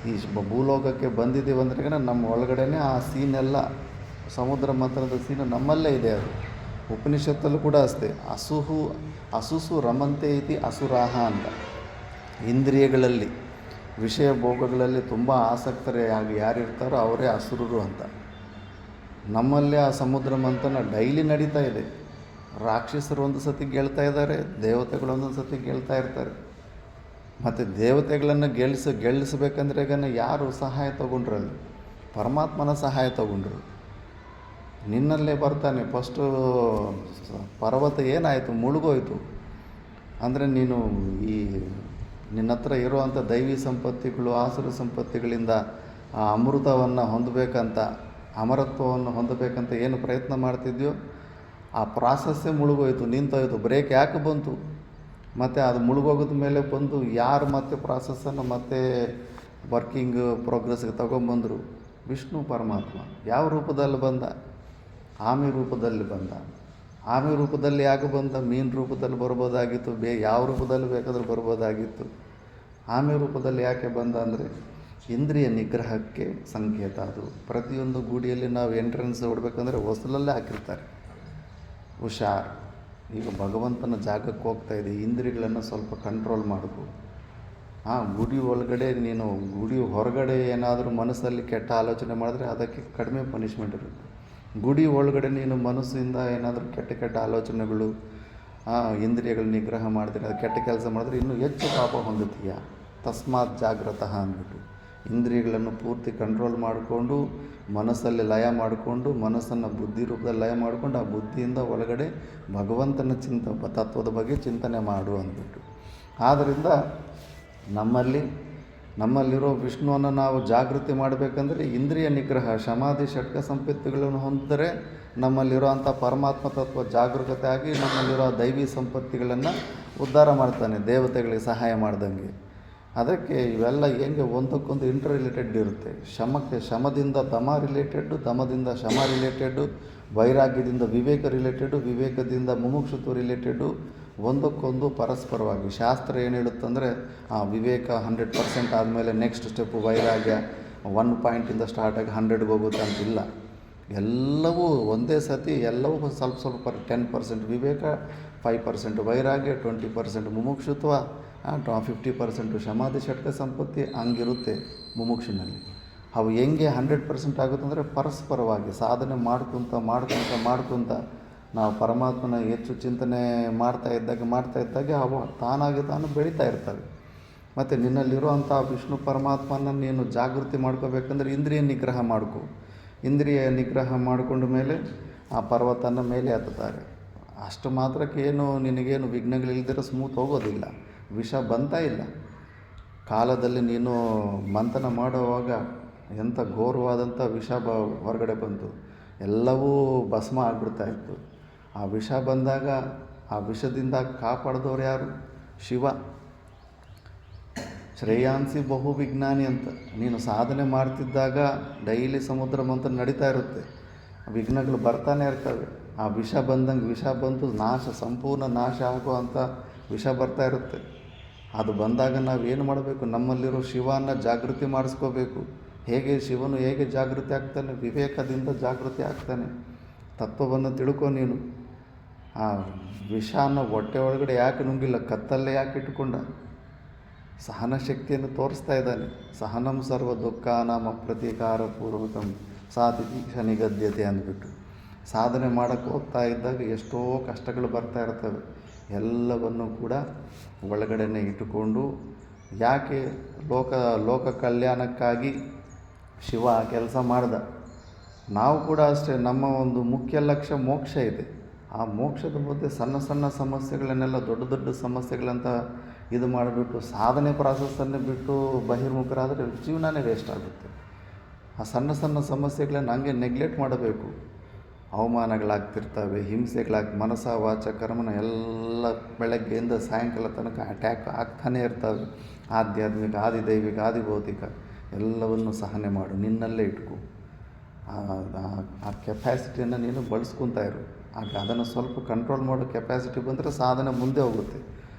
Speaker 1: ಈ ಭೂಲೋಕಕ್ಕೆ ಬಂದಿದ್ದೀವಿ ಅಂದ್ರೆ ನಮ್ಮ ಒಳಗಡೆನೇ ಆ ಸೀನೆಲ್ಲ, ಸಮುದ್ರ ಮಂಥನದ ಸೀನು ನಮ್ಮಲ್ಲೇ ಇದೆ. ಅದು ಉಪನಿಷತ್ತಲ್ಲೂ ಕೂಡ ಅಷ್ಟೇ. ಅಸುಸು ರಮಂತೆ ಇತಿ ಅಸುರಾಹ ಅಂತ. ಇಂದ್ರಿಯಗಳಲ್ಲಿ, ವಿಷಯ ಭೋಗಗಳಲ್ಲಿ ತುಂಬ ಆಸಕ್ತರಾಗಿ ಯಾರಿರ್ತಾರೋ ಅವರೇ ಅಸುರರು ಅಂತ. ನಮ್ಮಲ್ಲೇ ಆ ಸಮುದ್ರ ಮಂಥನ ಡೈಲಿ ನಡೀತಾ ಇದೆ. ರಾಕ್ಷಸರು ಒಂದು ಸತಿ ಗೆಲ್ತಾ ಇದ್ದಾರೆ, ದೇವತೆಗಳು ಒಂದೊಂದು ಸತಿ ಗೆಲ್ತಾ ಇರ್ತಾರೆ. ಮತ್ತು ದೇವತೆಗಳನ್ನು ಗೆಲ್ಲಿಸ್ಬೇಕಂದ್ರೆ ಯಾರು ಸಹಾಯ ತಗೊಂಡ್ರಲ್ಲಿ? ಪರಮಾತ್ಮನ ಸಹಾಯ ತಗೊಂಡ್ರು. ನಿನ್ನಲ್ಲೇ ಬರ್ತಾನೆ. ಫಸ್ಟು ಪರ್ವತ ಏನಾಯಿತು? ಮುಳುಗೋಯ್ತು. ಅಂದರೆ ನೀನು ನಿನ್ನ ಹತ್ರ ಇರುವಂಥ ದೈವಿ ಸಂಪತ್ತಿಗಳು, ಆಸುರ ಸಂಪತ್ತಿಗಳಿಂದ ಆ ಅಮೃತವನ್ನು ಹೊಂದಬೇಕಂತ, ಅಮರತ್ವವನ್ನು ಹೊಂದಬೇಕಂತ ಏನು ಪ್ರಯತ್ನ ಮಾಡ್ತಿದ್ಯೋ ಆ ಪ್ರಾಸೆಸ್ಸೇ ಮುಳುಗೋಯ್ತು, ನಿಂತೋಯ್ತು. ಬ್ರೇಕ್ ಯಾಕೆ ಬಂತು? ಮತ್ತು ಅದು ಮುಳುಗೋಗೋದ ಮೇಲೆ ಬಂದು ಯಾರು ಮತ್ತೆ ಪ್ರಾಸೆಸ್ಸನ್ನು ಮತ್ತೆ ವರ್ಕಿಂಗ್ ಪ್ರೋಗ್ರೆಸ್ಗೆ ತಗೊಂಬಂದರು? ವಿಷ್ಣು ಪರಮಾತ್ಮ. ಯಾವ ರೂಪದಲ್ಲಿ ಬಂದ? ಆಮೆ ರೂಪದಲ್ಲಿ ಬಂದ. ಆಮೆ ರೂಪದಲ್ಲಿ ಯಾಕೆ ಬಂದ? ಮೀನು ರೂಪದಲ್ಲಿ ಬರ್ಬೋದಾಗಿತ್ತು, ಯಾವ ರೂಪದಲ್ಲಿ ಬೇಕಾದರೂ ಬರ್ಬೋದಾಗಿತ್ತು. ಆಮೆ ರೂಪದಲ್ಲಿ ಯಾಕೆ ಬಂದ ಅಂದರೆ ಇಂದ್ರಿಯ ನಿಗ್ರಹಕ್ಕೆ ಸಂಕೇತ ಅದು. ಪ್ರತಿಯೊಂದು ಗುಡಿಯಲ್ಲಿ ನಾವು ಎಂಟ್ರೆನ್ಸ್ ಹೊಡ್ಬೇಕಂದ್ರೆ ಹೊಸಲಲ್ಲೇ ಹಾಕಿರ್ತಾರೆ, ಹುಷಾರ್. ಈಗ ಭಗವಂತನ ಜಾಗಕ್ಕೆ ಹೋಗ್ತಾ ಇದೆ, ಇಂದ್ರಿಯಗಳನ್ನು ಸ್ವಲ್ಪ ಕಂಟ್ರೋಲ್ ಮಾಡಬೇಕು. ಗುಡಿ ಒಳಗಡೆ ನೀನು, ಗುಡಿ ಹೊರಗಡೆ ಏನಾದರೂ ಮನಸ್ಸಲ್ಲಿ ಕೆಟ್ಟ ಆಲೋಚನೆ ಮಾಡಿದ್ರೆ ಅದಕ್ಕೆ ಕಡಿಮೆ ಪನಿಷ್ಮೆಂಟ್ ಇರುತ್ತೆ. ಗುಡಿ ಒಳಗಡೆ ನೀನು ಮನಸ್ಸಿಂದ ಏನಾದರೂ ಕೆಟ್ಟ ಆಲೋಚನೆಗಳು, ಇಂದ್ರಿಯಗಳ ನಿಗ್ರಹ ಮಾಡಿದ್ರೆ, ಅದು ಕೆಟ್ಟ ಕೆಲಸ ಮಾಡಿದ್ರೆ ಇನ್ನೂ ಹೆಚ್ಚು ಪಾಪ ಹೊಂದುತ್ತೀಯ. ತಸ್ಮಾತ್ ಜಾಗ್ರತಃ ಅಂದ್ಬಿಟ್ಟು ಇಂದ್ರಿಯಗಳನ್ನು ಪೂರ್ತಿ ಕಂಟ್ರೋಲ್ ಮಾಡಿಕೊಂಡು, ಮನಸ್ಸಲ್ಲಿ ಲಯ ಮಾಡಿಕೊಂಡು, ಮನಸ್ಸನ್ನು ಬುದ್ಧಿ ರೂಪದಲ್ಲಿ ಲಯ ಮಾಡಿಕೊಂಡು, ಆ ಬುದ್ಧಿಯಿಂದ ಒಳಗಡೆ ಭಗವಂತನ ತತ್ವದ ಬಗ್ಗೆ ಚಿಂತನೆ ಮಾಡು ಅಂದ್ಬಿಟ್ಟು. ಆದ್ದರಿಂದ ನಮ್ಮಲ್ಲಿರೋ ವಿಷ್ಣುವನ್ನು ನಾವು ಜಾಗೃತಿ ಮಾಡಬೇಕಂದ್ರೆ ಇಂದ್ರಿಯ ನಿಗ್ರಹ, ಶಮಾಧಿ, ಷಟ್ಕ ಸಂಪತ್ತಿಗಳನ್ನು ಹೊಂದಿದರೆ ನಮ್ಮಲ್ಲಿರೋ ಅಂಥ ಪರಮಾತ್ಮ ತತ್ವ ಜಾಗೃತತೆ ಆಗಿ ನಮ್ಮಲ್ಲಿರೋ ದೈವಿ ಸಂಪತ್ತಿಗಳನ್ನು ಉದ್ಧಾರ ಮಾಡ್ತಾನೆ, ದೇವತೆಗಳಿಗೆ ಸಹಾಯ ಮಾಡ್ದಂಗೆ. ಅದಕ್ಕೆ ಇವೆಲ್ಲ ಹೆಂಗೆ ಒಂದಕ್ಕೊಂದು ಇಂಟರ್ ರಿಲೇಟೆಡ್ ಇರುತ್ತೆ. ಶಮದಿಂದ ದಮ ರಿಲೇಟೆಡ್ಡು, ದಮದಿಂದ ಶಮ ರಿಲೇಟೆಡ್ಡು, ವೈರಾಗ್ಯದಿಂದ ವಿವೇಕ ರಿಲೇಟೆಡ್ಡು, ವಿವೇಕದಿಂದ ಮುಮುಕ್ಷುತ್ವ ರಿಲೇಟೆಡ್ಡು, ಒಂದಕ್ಕೊಂದು ಪರಸ್ಪರವಾಗಿ. ಶಾಸ್ತ್ರ ಏನು ಹೇಳುತ್ತಂದರೆ ವಿವೇಕ 100% ಆದಮೇಲೆ ನೆಕ್ಸ್ಟ್ ಸ್ಟೆಪ್ಪು ವೈರಾಗ್ಯ 1 ಪಾಯಿಂಟಿಂದ ಸ್ಟಾರ್ಟ್ ಆಗಿ 100ಗೆ ಹೋಗುತ್ತೆ ಅಂತಿಲ್ಲ. ಎಲ್ಲವೂ ಒಂದೇ ಸತಿ, ಎಲ್ಲವೂ ಸ್ವಲ್ಪ 10% ವಿವೇಕ, 5% ವೈರಾಗ್ಯ, 20% ಮುಮುಕ್ಷುತ್ವ, 50% ಶಮಾಧಿ, ಷಟ್ಕ ಸಂಪತ್ತಿ. ಹಂಗಿರುತ್ತೆ ಮುಮುಕ್ಷಿನಲ್ಲಿ. ಅವು ಹೆಂಗೆ 100% ಆಗುತ್ತಂದರೆ ಪರಸ್ಪರವಾಗಿ ಸಾಧನೆ ಮಾಡ್ಕೊತ ನಾವು ಪರಮಾತ್ಮನ ಹೆಚ್ಚು ಚಿಂತನೆ ಮಾಡ್ತಾ ಇದ್ದಾಗ ಅವು ತಾನು ಬೆಳೀತಾ ಇರ್ತವೆ. ಮತ್ತು ನಿನ್ನಲ್ಲಿರುವಂಥ ವಿಷ್ಣು ಪರಮಾತ್ಮನ ನೀನು ಜಾಗೃತಿ ಮಾಡ್ಕೋಬೇಕಂದ್ರೆ ಇಂದ್ರಿಯ ನಿಗ್ರಹ ಮಾಡ್ಕೊ. ಇಂದ್ರಿಯ ನಿಗ್ರಹ ಮಾಡಿಕೊಂಡ ಮೇಲೆ ಆ ಪರ್ವತನ ಮೇಲೆ ಹತ್ತುತ್ತಾರೆ. ಅಷ್ಟು ಮಾತ್ರಕ್ಕೆ ನಿನಗೇನು ವಿಘ್ನಗಳಿಲ್ದಿರೋ ಸ್ಮೂತ್ ಹೋಗೋದಿಲ್ಲ. ವಿಷ ಬಂತಾ ಇಲ್ಲ. ಕಾಲದಲ್ಲಿ ನೀನು ಮಂಥನ ಮಾಡುವಾಗ ಎಂಥ ಘೋರವಾದಂಥ ವಿಷ ಹೊರಗಡೆ ಬಂತು, ಎಲ್ಲವೂ ಭಸ್ಮ ಆಗಿಬಿಡ್ತಾಯಿತ್ತು. ಆ ವಿಷ ಬಂದಾಗ ಆ ವಿಷದಿಂದ ಕಾಪಾಡಿದವ್ರು ಯಾರು? ಶಿವ. ಶ್ರೇಯಾಂಸಿ ಬಹು ವಿಜ್ಞಾನಿ ಅಂತ. ನೀನು ಸಾಧನೆ ಮಾಡ್ತಿದ್ದಾಗ ಡೈಲಿ ಸಮುದ್ರ ಮಂಥನ ನಡೀತಾ ಇರುತ್ತೆ, ವಿಘ್ನಗಳು ಬರ್ತಾನೆ ಇರ್ತವೆ. ಆ ವಿಷ ಬಂದು ಸಂಪೂರ್ಣ ನಾಶ ಆಗುವಂಥ ವಿಷ ಬರ್ತಾ ಇರುತ್ತೆ. ಅದು ಬಂದಾಗ ನಾವೇನು ಮಾಡಬೇಕು? ನಮ್ಮಲ್ಲಿರೋ ಶಿವನ ಜಾಗೃತಿ ಮಾಡಿಸ್ಕೋಬೇಕು. ಶಿವನು ಹೇಗೆ ಜಾಗೃತಿ ಆಗ್ತಾನೆ? ವಿವೇಕದಿಂದ ಜಾಗೃತಿ ಆಗ್ತಾನೆ. ತತ್ವವನ್ನು ತಿಳ್ಕೊ ನೀನು. ಆ ವಿಷಾನ ಹೊಟ್ಟೆ ಒಳಗಡೆ ಯಾಕೆ ನುಂಗಿಲ್ಲ? ಕತ್ತಲ್ಲೇ ಯಾಕೆ ಇಟ್ಕೊಂಡ? ಸಹನ ಶಕ್ತಿಯನ್ನು ತೋರಿಸ್ತಾ ಇದ್ದಾನೆ. ಸಹನಂ ಸರ್ವ ದುಃಖಾನಾಂ ಅಪ್ರತೀಕಾರ ಪೂರ್ವಕಂ ಸಾತಿಥಿ ಕ್ಷಣಿಗದ್ಯತೆ ಅಂದ್ಬಿಟ್ಟು. ಸಾಧನೆ ಮಾಡೋಕ್ಕೆ ಹೋಗ್ತಾ ಇದ್ದಾಗ ಎಷ್ಟೋ ಕಷ್ಟಗಳು ಬರ್ತಾ ಇರ್ತವೆ. ಎಲ್ಲವನ್ನು ಕೂಡ ಒಳಗಡೆನೇ ಇಟ್ಟುಕೊಂಡು ಯಾಕೆ ಲೋಕ ಕಲ್ಯಾಣಕ್ಕಾಗಿ ಶಿವ ಕೆಲಸ ಮಾಡ್ದ. ನಾವು ಕೂಡ ಅಷ್ಟೇ, ನಮ್ಮ ಒಂದು ಮುಖ್ಯ ಲಕ್ಷ್ಯ ಮೋಕ್ಷ ಇದೆ. ಆ ಮೋಕ್ಷದ ಮಧ್ಯೆ ಸಣ್ಣ ಸಣ್ಣ ಸಮಸ್ಯೆಗಳನ್ನೆಲ್ಲ ದೊಡ್ಡ ದೊಡ್ಡ ಸಮಸ್ಯೆಗಳಂತ ಇದು ಮಾಡಿಬಿಟ್ಟು ಸಾಧನೆ ಪ್ರಾಸೆಸ್ಸನ್ನೇ ಬಿಟ್ಟು ಬಹಿರ್ಮುಖರಾದರೆ ಜೀವನನೇ ವೇಸ್ಟ್ ಆಗುತ್ತೆ. ಆ ಸಣ್ಣ ಸಣ್ಣ ಸಮಸ್ಯೆಗಳನ್ನು ಹಂಗೆ ನೆಗ್ಲೆಕ್ಟ್ ಮಾಡಬೇಕು. ಅವಮಾನಗಳಾಗ್ತಿರ್ತವೆ, ಮನಸ ವಾಚ ಕರ್ಮನ ಎಲ್ಲ ಬೆಳಗ್ಗೆಯಿಂದ ಸಾಯಂಕಾಲ ತನಕ ಅಟ್ಯಾಕ್ ಆಗ್ತಾನೇ ಇರ್ತವೆ. ಆಧ್ಯಾತ್ಮಿಕ, ಆದಿದೈವಿಕ, ಆದಿಭೌತಿಕ ಎಲ್ಲವನ್ನು ಸಹನೆ ಮಾಡು, ನಿನ್ನಲ್ಲೇ ಇಟ್ಕೊ. ಆ ಕೆಪ್ಯಾಸಿಟಿಯನ್ನು ನೀನು ಬಳಸ್ಕೊತಾ ಇರು. ಆಗ ಅದನ್ನು ಸ್ವಲ್ಪ ಕಂಟ್ರೋಲ್ ಮಾಡೋ ಕೆಪ್ಯಾಸಿಟಿ ಬಂದರೆ ಸಾಧನೆ ಮುಂದೆ ಹೋಗುತ್ತೆ.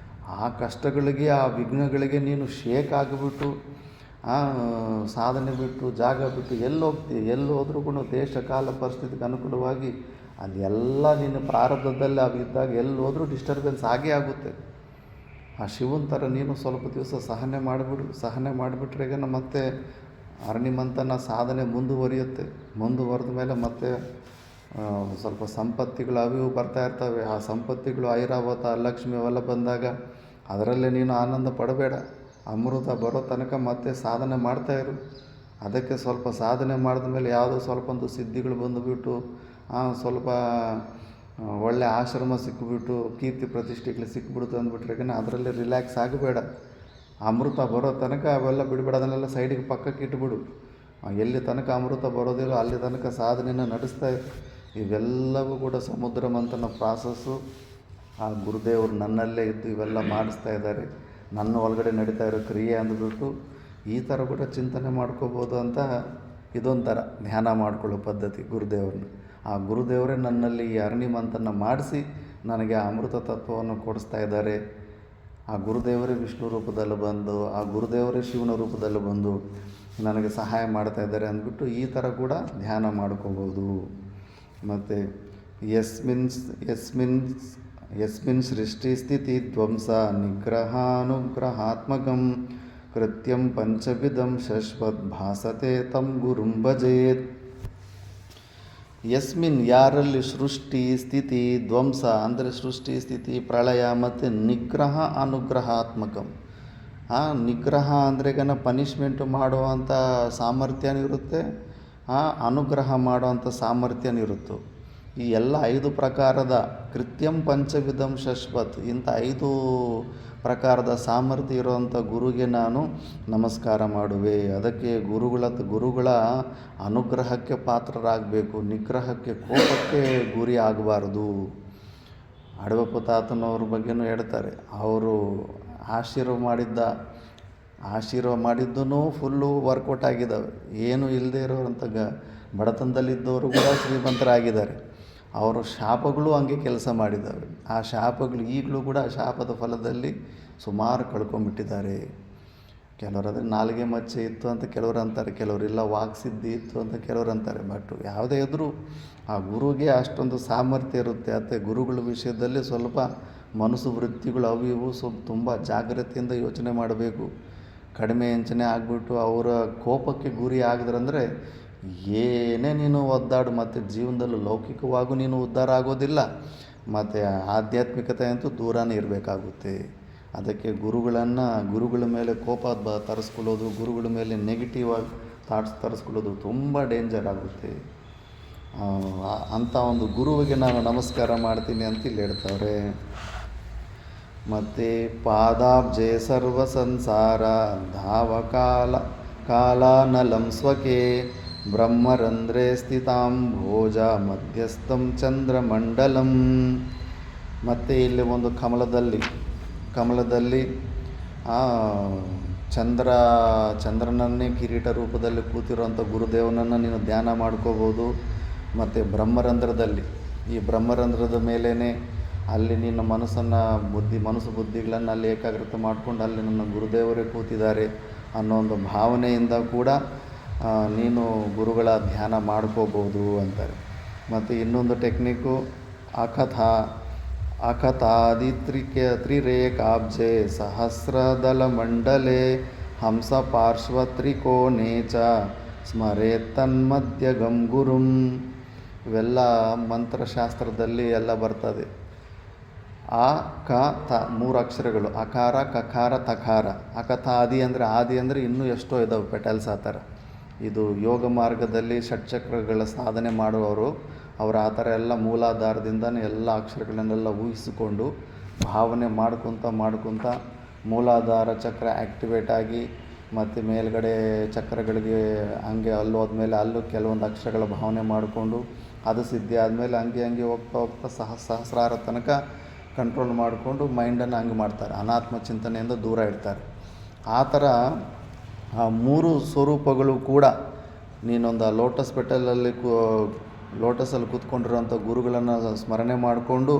Speaker 1: ಆ ಕಷ್ಟಗಳಿಗೆ, ಆ ವಿಘ್ನಗಳಿಗೆ ನೀನು ಶೇಕ್ ಆಗಿಬಿಟ್ಟು ಸಾಧನೆ ಬಿಟ್ಟು ಜಾಗ ಬಿಟ್ಟು ಎಲ್ಲಿ ಹೋಗ್ತೀವಿ, ಎಲ್ಲಿ ಹೋದ್ರೂ ಕೂಡ ದೇಶ ಕಾಲ ಪರಿಸ್ಥಿತಿಗೆ ಅನುಕೂಲವಾಗಿ ಅಲ್ಲಿ ಎಲ್ಲ ನಿನ್ನ ಪ್ರಾರಬ್ಧದಲ್ಲಿ ಅವಿದ್ದಾಗ ಎಲ್ಲಿ ಹೋದ್ರೂ ಡಿಸ್ಟರ್ಬೆನ್ಸ್ ಆಗೇ ಆಗುತ್ತೆ. ಆ ಶಿವನ ಥರ ನೀನು ಸ್ವಲ್ಪ ದಿವಸ ಸಹನೆ ಮಾಡಿಬಿಟ್ರೆ ಮತ್ತೆ ಅರಣ್ಯಮಂಥನ ಸಾಧನೆ ಮುಂದುವರಿಯುತ್ತೆ. ಮುಂದುವರೆದ ಮೇಲೆ ಮತ್ತೆ ಸ್ವಲ್ಪ ಸಂಪತ್ತಿಗಳು ಅವಿವು ಬರ್ತಾ ಇರ್ತವೆ. ಆ ಸಂಪತ್ತಿಗಳು ಐರಾವತ, ಲಕ್ಷ್ಮಿ ಅವೆಲ್ಲ ಬಂದಾಗ ಅದರಲ್ಲೇ ನೀನು ಆನಂದ ಪಡಬೇಡ. ಅಮೃತ ಬರೋ ತನಕ ಮತ್ತೆ ಸಾಧನೆ ಮಾಡ್ತಾಯಿರು. ಅದಕ್ಕೆ ಸ್ವಲ್ಪ ಸಾಧನೆ ಮಾಡಿದ ಮೇಲೆ ಯಾವುದೋ ಸ್ವಲ್ಪ ಒಂದು ಸಿದ್ಧಿಗಳು ಬಂದುಬಿಟ್ಟು ಸ್ವಲ್ಪ ಒಳ್ಳೆ ಆಶ್ರಮ ಸಿಕ್ಕಿಬಿಟ್ಟು ಕೀರ್ತಿ ಪ್ರತಿಷ್ಠೆಗಳು ಸಿಕ್ಕಿಬಿಡ್ತು ಅಂದ್ಬಿಟ್ರೆ ಅದರಲ್ಲಿ ರಿಲ್ಯಾಕ್ಸ್ ಆಗಬೇಡ. ಅಮೃತ ಬರೋ ತನಕ ಅವೆಲ್ಲ ಬಿಡಬೇಡ, ಅದನ್ನೆಲ್ಲ ಸೈಡಿಗೆ ಪಕ್ಕಕ್ಕೆ ಇಟ್ಬಿಡು. ಎಲ್ಲಿ ತನಕ ಅಮೃತ ಬರೋದಿಲ್ಲ ಅಲ್ಲಿ ತನಕ ಸಾಧನೆಯನ್ನು ನಡೆಸ್ತಾ ಇರು. ಇವೆಲ್ಲವೂ ಕೂಡ ಸಮುದ್ರ ಮಂಥನ ಪ್ರಾಸೆಸ್ಸು. ಆ ಗುರುದೇವರು ನನ್ನಲ್ಲೇ ಇದ್ದು ಇವೆಲ್ಲ ಮಾಡಿಸ್ತಾ ಇದ್ದಾರೆ, ನನ್ನ ಒಳಗಡೆ ನಡೀತಾ ಇರೋ ಕ್ರಿಯೆ ಅಂದ್ಬಿಟ್ಟು ಈ ಥರ ಕೂಡ ಚಿಂತನೆ ಮಾಡ್ಕೋಬೋದು ಅಂತ ಇದೊಂಥರ ಧ್ಯಾನ ಮಾಡ್ಕೊಳ್ಳೋ ಪದ್ಧತಿ ಗುರುದೇವ್ರನ್ನ. ಆ ಗುರುದೇವರೇ ನನ್ನಲ್ಲಿ ಈ ಅರಣ್ಯಮಂಥನ ಮಾಡಿಸಿ ನನಗೆ ಆ ಅಮೃತ ತತ್ವವನ್ನು ಕೊಡಿಸ್ತಾ ಇದ್ದಾರೆ. ಆ ಗುರುದೇವರೇ ವಿಷ್ಣು ರೂಪದಲ್ಲಿ ಬಂದು, ಆ ಗುರುದೇವರೇ ಶಿವನ ರೂಪದಲ್ಲಿ ಬಂದು ನನಗೆ ಸಹಾಯ ಮಾಡ್ತಾ ಇದ್ದಾರೆ ಅಂದ್ಬಿಟ್ಟು ಈ ಥರ ಕೂಡ ಧ್ಯಾನ ಮಾಡ್ಕೋಬೋದು. ಮತ್ತು ಯಸ್ಮಿನ್ ಸೃಷ್ಟಿ ಸ್ಥಿತಿ ಧ್ವಂಸ ನಿಗ್ರಹಾನುಗ್ರಹಾತ್ಮಕಂ ಕೃತ್ಯಂ ಪಂಚವಿಧಂ ಶಶ್ವತ್ ಭಾಸತೆ ತಂ ಗುರುಂ ಭಜೇತ್. ಯಸ್ಮಿನ್ ಯಾರಲ್ಲಿ ಸೃಷ್ಟಿ ಸ್ಥಿತಿ ಧ್ವಂಸ ಅಂದರೆ ಸೃಷ್ಟಿ ಸ್ಥಿತಿ ಪ್ರಳಯ ಮತ್ತು ನಿಗ್ರಹ ಅನುಗ್ರಹಾತ್ಮಕಂ. ನಿಗ್ರಹ ಅಂದರೆ ಪನಿಷ್ಮೆಂಟು ಮಾಡುವಂಥ ಸಾಮರ್ಥ್ಯನೂ ಇರುತ್ತೆ, ಅನುಗ್ರಹ ಮಾಡುವಂಥ ಸಾಮರ್ಥ್ಯನೂ ಇರುತ್ತೆ. ಈ ಎಲ್ಲ 5 ಪ್ರಕಾರದ ಕೃತ್ಯಂ ಪಂಚವಿಧಂ ಶಶ್ವತ್ ಇಂಥ 5 ಪ್ರಕಾರದ ಸಾಮರ್ಥ್ಯ ಇರುವಂಥ ಗುರುಗೆ ನಾನು ನಮಸ್ಕಾರ ಮಾಡುವೆ. ಅದಕ್ಕೆ ಗುರುಗಳ ಅನುಗ್ರಹಕ್ಕೆ ಪಾತ್ರರಾಗಬೇಕು, ನಿಗ್ರಹಕ್ಕೆ ಕೋಪಕ್ಕೆ ಗುರಿ ಆಗಬಾರ್ದು. ಅಡವಪ್ಪ ತಾತನವ್ರ ಬಗ್ಗೆನೂ ಹೇಳ್ತಾರೆ, ಅವರು ಆಶೀರ್ವಾದ ಮಾಡಿದ್ದೂ ಫುಲ್ಲು ವರ್ಕೌಟ್ ಆಗಿದ್ದಾವೆ. ಏನೂ ಇಲ್ಲದೆ ಇರೋರಂಥ ಬಡತನದಲ್ಲಿದ್ದವರು ಕೂಡ ಶ್ರೀಮಂತರಾಗಿದ್ದಾರೆ. ಅವರ ಶಾಪಗಳು ಹಂಗೆ ಕೆಲಸ ಮಾಡಿದ್ದಾವೆ. ಆ ಶಾಪಗಳು ಈಗಲೂ ಕೂಡ ಶಾಪದ ಫಲದಲ್ಲಿ ಸುಮಾರು ಕಳ್ಕೊಂಬಿಟ್ಟಿದ್ದಾರೆ. ಕೆಲವರಾದರೆ ನಾಲಿಗೆ ಮಚ್ಚೆ ಇತ್ತು ಅಂತ ಕೆಲವರು ಅಂತಾರೆ, ಕೆಲವರಿಲ್ಲ ವಾಕ್ಸಿದ್ಧಿ ಇತ್ತು ಅಂತ ಕೆಲವರು ಅಂತಾರೆ. ಬಟ್ ಯಾವುದೇ ಇದ್ದರೂ ಆ ಗುರುಗೆ ಅಷ್ಟೊಂದು ಸಾಮರ್ಥ್ಯ ಇರುತ್ತೆ. ಮತ್ತು ಗುರುಗಳ ವಿಷಯದಲ್ಲಿ ಸ್ವಲ್ಪ ಮನಸ್ಸು ವೃತ್ತಿಗಳು ಅವು ಇವು ಸ್ವಲ್ಪ ತುಂಬ ಜಾಗ್ರತೆಯಿಂದ ಯೋಚನೆ ಮಾಡಬೇಕು. ಕಡಿಮೆ ಹೆಂಚನೆ ಆಗಿಬಿಟ್ಟು ಅವರ ಕೋಪಕ್ಕೆ ಗುರಿ ಆಗಿದ್ರಂದರೆ ಏನೇ ನೀನು ಒದ್ದಾಡು, ಮತ್ತು ಜೀವನದಲ್ಲೂ ಲೌಕಿಕವಾಗೂ ನೀನು ಉದ್ಧಾರ ಆಗೋದಿಲ್ಲ, ಮತ್ತು ಆಧ್ಯಾತ್ಮಿಕತೆ ಅಂತೂ ದೂರನೇ ಇರಬೇಕಾಗುತ್ತೆ. ಅದಕ್ಕೆ ಗುರುಗಳ ಮೇಲೆ ಕೋಪ ತರಿಸ್ಕೊಳ್ಳೋದು, ಗುರುಗಳ ಮೇಲೆ ನೆಗೆಟಿವ್ ಆಗಿ ಥಾಟ್ಸ್ ತರಿಸ್ಕೊಳ್ಳೋದು ತುಂಬ ಡೇಂಜರ್ ಆಗುತ್ತೆ. ಅಂಥ ಒಂದು ಗುರುವಿಗೆ ನಾನು ನಮಸ್ಕಾರ ಮಾಡ್ತೀನಿ ಅಂತ ಇಲ್ಲಿ ಹೇಳ್ತವ್ರೆ. ಮತ್ತು ಪಾದಾಬ್ಜೆ ಸರ್ವ ಸಂಸಾರ ಧಾವ ಕಾಲಾನಲಂ ಸ್ವಕೆ ಬ್ರಹ್ಮರಂಧ್ರೆ ಸ್ಥಿತಾಂ ಭೋಜ ಮಧ್ಯಸ್ಥಂ ಚಂದ್ರಮಂಡಲಂ. ಮತ್ತು ಇಲ್ಲಿ ಒಂದು ಕಮಲದಲ್ಲಿ ಚಂದ್ರನನ್ನೇ ಕಿರೀಟ ರೂಪದಲ್ಲಿ ಕೂತಿರುವಂಥ ಗುರುದೇವನನ್ನು ನೀನು ಧ್ಯಾನ ಮಾಡ್ಕೋಬೋದು. ಮತ್ತು ಈ ಬ್ರಹ್ಮರಂಧ್ರದ ಮೇಲೇ ಅಲ್ಲಿ ನಿನ್ನ ಮನಸ್ಸು ಬುದ್ಧಿಗಳನ್ನು ಅಲ್ಲಿ ಏಕಾಗ್ರತೆ ಮಾಡಿಕೊಂಡು ಅಲ್ಲಿ ನನ್ನ ಗುರುದೇವರೇ ಕೂತಿದ್ದಾರೆ ಅನ್ನೋ ಒಂದು ಭಾವನೆಯಿಂದ ಕೂಡ ನೀನು ಗುರುಗಳ ಧ್ಯಾನ ಮಾಡ್ಕೋಬೋದು ಅಂತಾರೆ. ಮತ್ತು ಇನ್ನೊಂದು ಟೆಕ್ನಿಕ್ಕು ತ್ರಿರೇಕಾಬ್ಜೆ ಸಹಸ್ರದಲ ಮಂಡಲೆ ಹಂಸ ಪಾರ್ಶ್ವ ತ್ರಿಕೋಣೇ ಚ ಸ್ಮರೇತ್ತನ್ಮಧ್ಯಗಂ ಗುರುಂ. ಇವೆಲ್ಲ ಮಂತ್ರಶಾಸ್ತ್ರದಲ್ಲಿ ಎಲ್ಲ ಬರ್ತದೆ. ಆ ಕ ತ 3 ಅಕ್ಷರಗಳು, ಅಕಾರ ಕಕಾರ ತಕಾರ. ಅಕಥಾದಿ ಅಂದರೆ ಆದಿ ಅಂದರೆ ಇನ್ನೂ ಎಷ್ಟೋ ಇದಾವೆ ಪೆಟಲ್ಸ್ ಆ ಥರ. ಇದು ಯೋಗ ಮಾರ್ಗದಲ್ಲಿ ಷಟ್ಚಕ್ರಗಳ ಸಾಧನೆ ಮಾಡುವವರು ಅವರು ಆ ಥರ ಎಲ್ಲ ಮೂಲಾಧಾರದಿಂದನೇ ಎಲ್ಲ ಅಕ್ಷರಗಳನ್ನೆಲ್ಲ ಊಹಿಸಿಕೊಂಡು ಭಾವನೆ ಮಾಡ್ಕೊತ ಮೂಲಾಧಾರ ಚಕ್ರ ಆ್ಯಕ್ಟಿವೇಟ್ ಆಗಿ ಮತ್ತು ಮೇಲ್ಗಡೆ ಚಕ್ರಗಳಿಗೆ ಹಂಗೆ ಅಲ್ಲಿ ಹೋದ್ಮೇಲೆ ಅಲ್ಲೂ ಕೆಲವೊಂದು ಅಕ್ಷರಗಳ ಭಾವನೆ ಮಾಡಿಕೊಂಡು ಅದು ಸಿದ್ಧಿ ಆದಮೇಲೆ ಹಂಗೆ ಹೋಗ್ತಾ ಸಹಸ್ರಾರ ತನಕ ಕಂಟ್ರೋಲ್ ಮಾಡಿಕೊಂಡು ಮೈಂಡನ್ನು ಹಂಗೆ ಮಾಡ್ತಾರೆ. ಅನಾತ್ಮ ಚಿಂತನೆಯಿಂದ ದೂರ ಇಡ್ತಾರೆ. ಆ ಥರ ಆ 3 ಸ್ವರೂಪಗಳು ಕೂಡ ನೀನೊಂದು ಲೋಟಸ್ ಪೆಟಲಲ್ಲಿ ಲೋಟಸಲ್ಲಿ ಕೂತ್ಕೊಂಡಿರೋಂಥ ಗುರುಗಳನ್ನು ಸ್ಮರಣೆ ಮಾಡಿಕೊಂಡು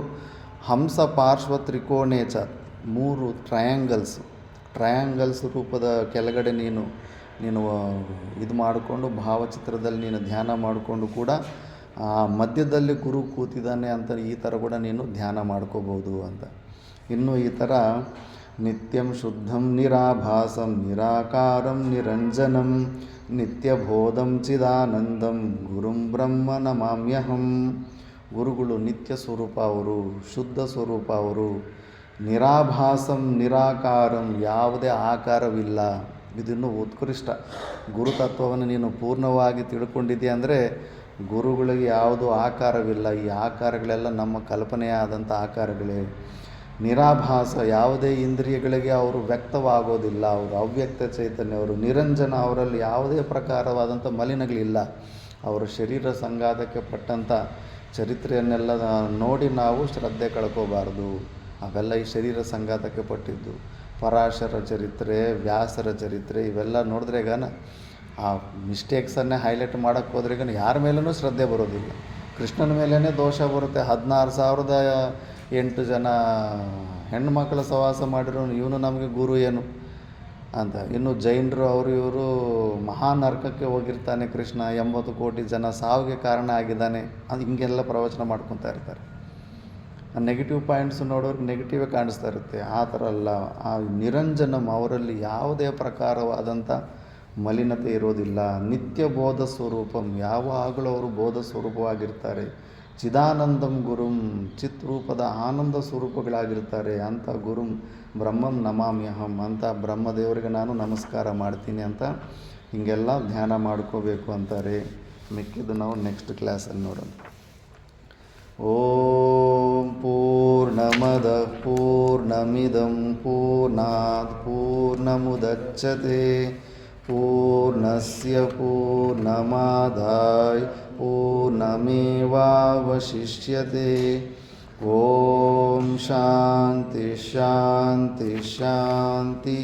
Speaker 1: ಹಂಸ ಪಾರ್ಶ್ವ ತ್ರಿಕೋಣೇಚ 3 ಟ್ರಯಾಂಗಲ್ಸ್ ರೂಪದ ಕೆಳಗಡೆ ನೀನು ಇದು ಮಾಡಿಕೊಂಡು ಭಾವಚಿತ್ರದಲ್ಲಿ ನೀನು ಧ್ಯಾನ ಮಾಡಿಕೊಂಡು ಕೂಡ ಆ ಮಧ್ಯದಲ್ಲಿ ಗುರು ಕೂತಿದ್ದಾನೆ ಅಂತ ಈ ಥರ ಕೂಡ ನೀನು ಧ್ಯಾನ ಮಾಡ್ಕೋಬೋದು ಅಂತ. ಇನ್ನು ಈ ಥರ ನಿತ್ಯಂ ಶುದ್ಧಂ ನಿರಾಭಾಸಂ ನಿರಾಕಾರಂ ನಿರಂಜನಂ ನಿತ್ಯಬೋಧಂ ಚಿದಾನಂದಂ ಗುರುಂ ಬ್ರಹ್ಮ ನಮಾಮ್ಯಹಂ. ಗುರುಗಳು ನಿತ್ಯ ಸ್ವರೂಪ ಅವರು, ಶುದ್ಧ ಸ್ವರೂಪ ಅವರು. ನಿರಾಭಾಸಂ ನಿರಾಕಾರಂ, ಯಾವುದೇ ಆಕಾರವಿಲ್ಲ. ಇದನ್ನು ಉತ್ಕೃಷ್ಟ ಗುರುತತ್ವವನ್ನು ನೀನು ಪೂರ್ಣವಾಗಿ ತಿಳ್ಕೊಂಡಿದ್ದೀಯ ಅಂದರೆ ಗುರುಗಳಿಗೆ ಯಾವುದೂ ಆಕಾರವಿಲ್ಲ. ಈ ಆಕಾರಗಳೆಲ್ಲ ನಮ್ಮ ಕಲ್ಪನೆಯಾದಂಥ ಆಕಾರಗಳೇ. ನಿರಾಭಾಸ, ಯಾವುದೇ ಇಂದ್ರಿಯಗಳಿಗೆ ಅವರು ವ್ಯಕ್ತವಾಗೋದಿಲ್ಲ. ಅವರು ಅವ್ಯಕ್ತ ಚೈತನ್ಯ. ಅವರು ನಿರಂಜನ, ಅವರಲ್ಲಿ ಯಾವುದೇ ಪ್ರಕಾರವಾದಂಥ ಮಲಿನಗಳಿಲ್ಲ. ಅವರ ಶರೀರ ಸಂಘಾತಕ್ಕೆ ಪಟ್ಟಂಥ ಚರಿತ್ರೆಯನ್ನೆಲ್ಲ ನೋಡಿ ನಾವು ಶ್ರದ್ಧೆ ಕಳ್ಕೋಬಾರ್ದು. ಅವೆಲ್ಲ ಈ ಶರೀರ ಸಂಘಾತಕ್ಕೆ ಪಟ್ಟಿದ್ದು. ಪರಾಶರ ಚರಿತ್ರೆ, ವ್ಯಾಸರ ಚರಿತ್ರೆ ಇವೆಲ್ಲ ನೋಡಿದ್ರೆಗಾನ ಆ ಮಿಸ್ಟೇಕ್ಸನ್ನೇ ಹೈಲೈಟ್ ಮಾಡೋಕ್ಕೆ ಹೋದ್ರೆಗ ಯಾರ ಮೇಲೂ ಶ್ರದ್ಧೆ ಬರೋದಿಲ್ಲ. ಕೃಷ್ಣನ ಮೇಲೇ ದೋಷ ಬರುತ್ತೆ. 16,008 ಜನ ಹೆಣ್ಣುಮಕ್ಕಳ ಸಹವಾಸ ಮಾಡಿರೋ ಇವನು ನಮಗೆ ಗುರು ಏನು ಅಂತ. ಇನ್ನು ಜೈನರು ಇವರು ಮಹಾನರ್ಕಕ್ಕೆ ಹೋಗಿರ್ತಾನೆ ಕೃಷ್ಣ, 80 ಕೋಟಿ ಜನ ಸಾವಿಗೆ ಕಾರಣ ಆಗಿದ್ದಾನೆ ಅದು ಹಿಂಗೆಲ್ಲ ಪ್ರವಚನ ಮಾಡ್ಕೊತಾ ಇರ್ತಾರೆ. ನೆಗೆಟಿವ್ ಪಾಯಿಂಟ್ಸ್ ನೋಡೋರಿಗೆ ನೆಗೆಟಿವೇ ಕಾಣಿಸ್ತಾ ಇರುತ್ತೆ. ಆ ಥರ ಅಲ್ಲ. ಆ ನಿರಂಜನಂ, ಅವರಲ್ಲಿ ಯಾವುದೇ ಪ್ರಕಾರವಾದಂಥ ಮಲಿನತೆ ಇರೋದಿಲ್ಲ. ನಿತ್ಯ ಬೋಧ ಸ್ವರೂಪಂ, ಯಾವಾಗಲೂ ಅವರು ಬೋಧ ಸ್ವರೂಪವಾಗಿರ್ತಾರೆ. ಚಿದಾನಂದಂ ಗುರುಂ, ಚಿತ್ರೂಪದ ಆನಂದ ಸ್ವರೂಪಗಳಾಗಿರ್ತಾರೆ. ಅಂಥ ಗುರುಂ ಬ್ರಹ್ಮಂ ನಮಾಮ್ಯಹಂ, ಅಂತ ಬ್ರಹ್ಮದೇವರಿಗೆ ನಾನು ನಮಸ್ಕಾರ ಮಾಡ್ತೀನಿ ಅಂತ ಹೀಗೆಲ್ಲ ಧ್ಯಾನ ಮಾಡ್ಕೋಬೇಕು ಅಂತಾರೆ. ಮಿಕ್ಕಿದ್ದು ನಾವು ನೆಕ್ಸ್ಟ್ ಕ್ಲಾಸಲ್ಲಿ ನೋಡೋಣ. ಓಂ ಪೂರ್ಣಮದ ಪೂರ್ಣಮಿದಂ ಪೂರ್ಣಾತ್ ಪೂರ್ಣಮುದಚ್ಯತೆ ಪೂರ್ಣಸ್ಯ ಪೂರ್ಣಮಾದಾಯ ಪೂರ್ಣಮೇವಾವಶಿಷ್ಯತೆ. ಓಂ ಶಾಂತಿ ಶಾಂತಿ ಶಾಂತಿ.